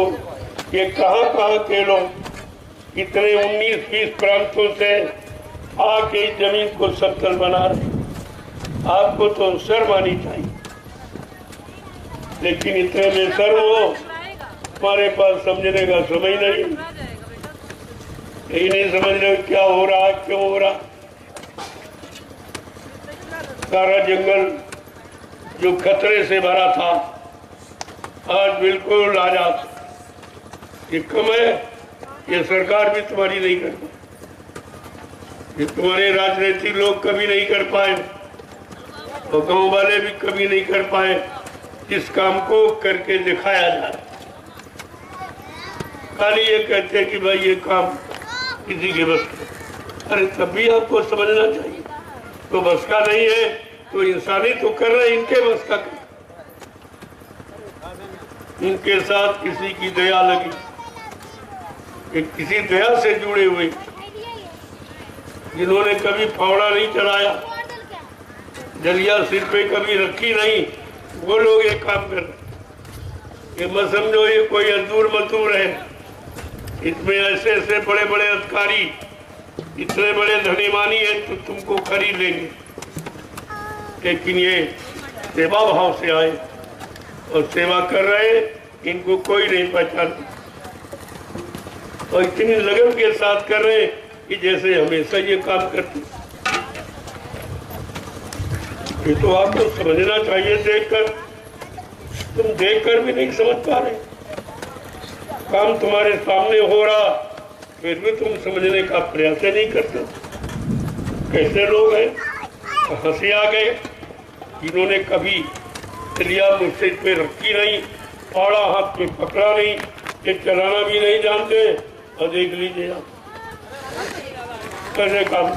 ये कहाँ के लोग इतने 19-20 प्रांतों से आके इस जमीन को समतल बना रहे। आपको तो शर्म आनी चाहिए, लेकिन इतने बेशर्म हो, तुम्हारे पास समझने का समय नहीं, यही नहीं समझ रहे क्या हो रहा है, क्यों हो रहा। सारा जंगल जो खतरे से भरा था आज बिल्कुल आजाद। ये कम है, ये सरकार भी तुम्हारी नहीं कर पाई, ये तुम्हारे राजनीतिक लोग कभी नहीं कर पाए, और गांव वाले भी कभी नहीं कर पाए। इस काम को करके दिखाया जा रहा, खाली ये कहते हैं कि भाई ये काम किसी के बस का। अरे तब भी आपको समझना चाहिए, तो बस का नहीं है तो इंसानी तो कर रहे, इनके बस का। इनके साथ किसी की दया लगी, कि किसी दया से जुड़े हुए, जिन्होंने कभी फावड़ा नहीं चढ़ाया, जलिया सिर पे कभी रखी नहीं, वो लोग ये काम कर रहे। ये मत समझो ये कोई मजदूर है, इसमें ऐसे ऐसे बड़े बड़े अधिकारी, इतने बड़े धनीमानी है तो तुमको खरीद लेंगे, लेकिन ये सेवा भाव से आए और सेवा कर रहे, इनको कोई नहीं पहचानता, और इतनी लगन के साथ कर रहे कि जैसे हमेशा ये काम करते। ये तो आपको समझना चाहिए, देखकर तुम देखकर भी नहीं समझ पा रहे, काम तुम्हारे सामने हो रहा फिर भी तुम समझने का प्रयास नहीं करते। कैसे लोग हैं, हंसी आ गए, जिन्होंने कभी लिया मुझसे पे रखी नहीं, फाड़ा हाथ में पकड़ा नहीं, ये चलाना भी नहीं जानते, और देख लीजिए आप कैसे काम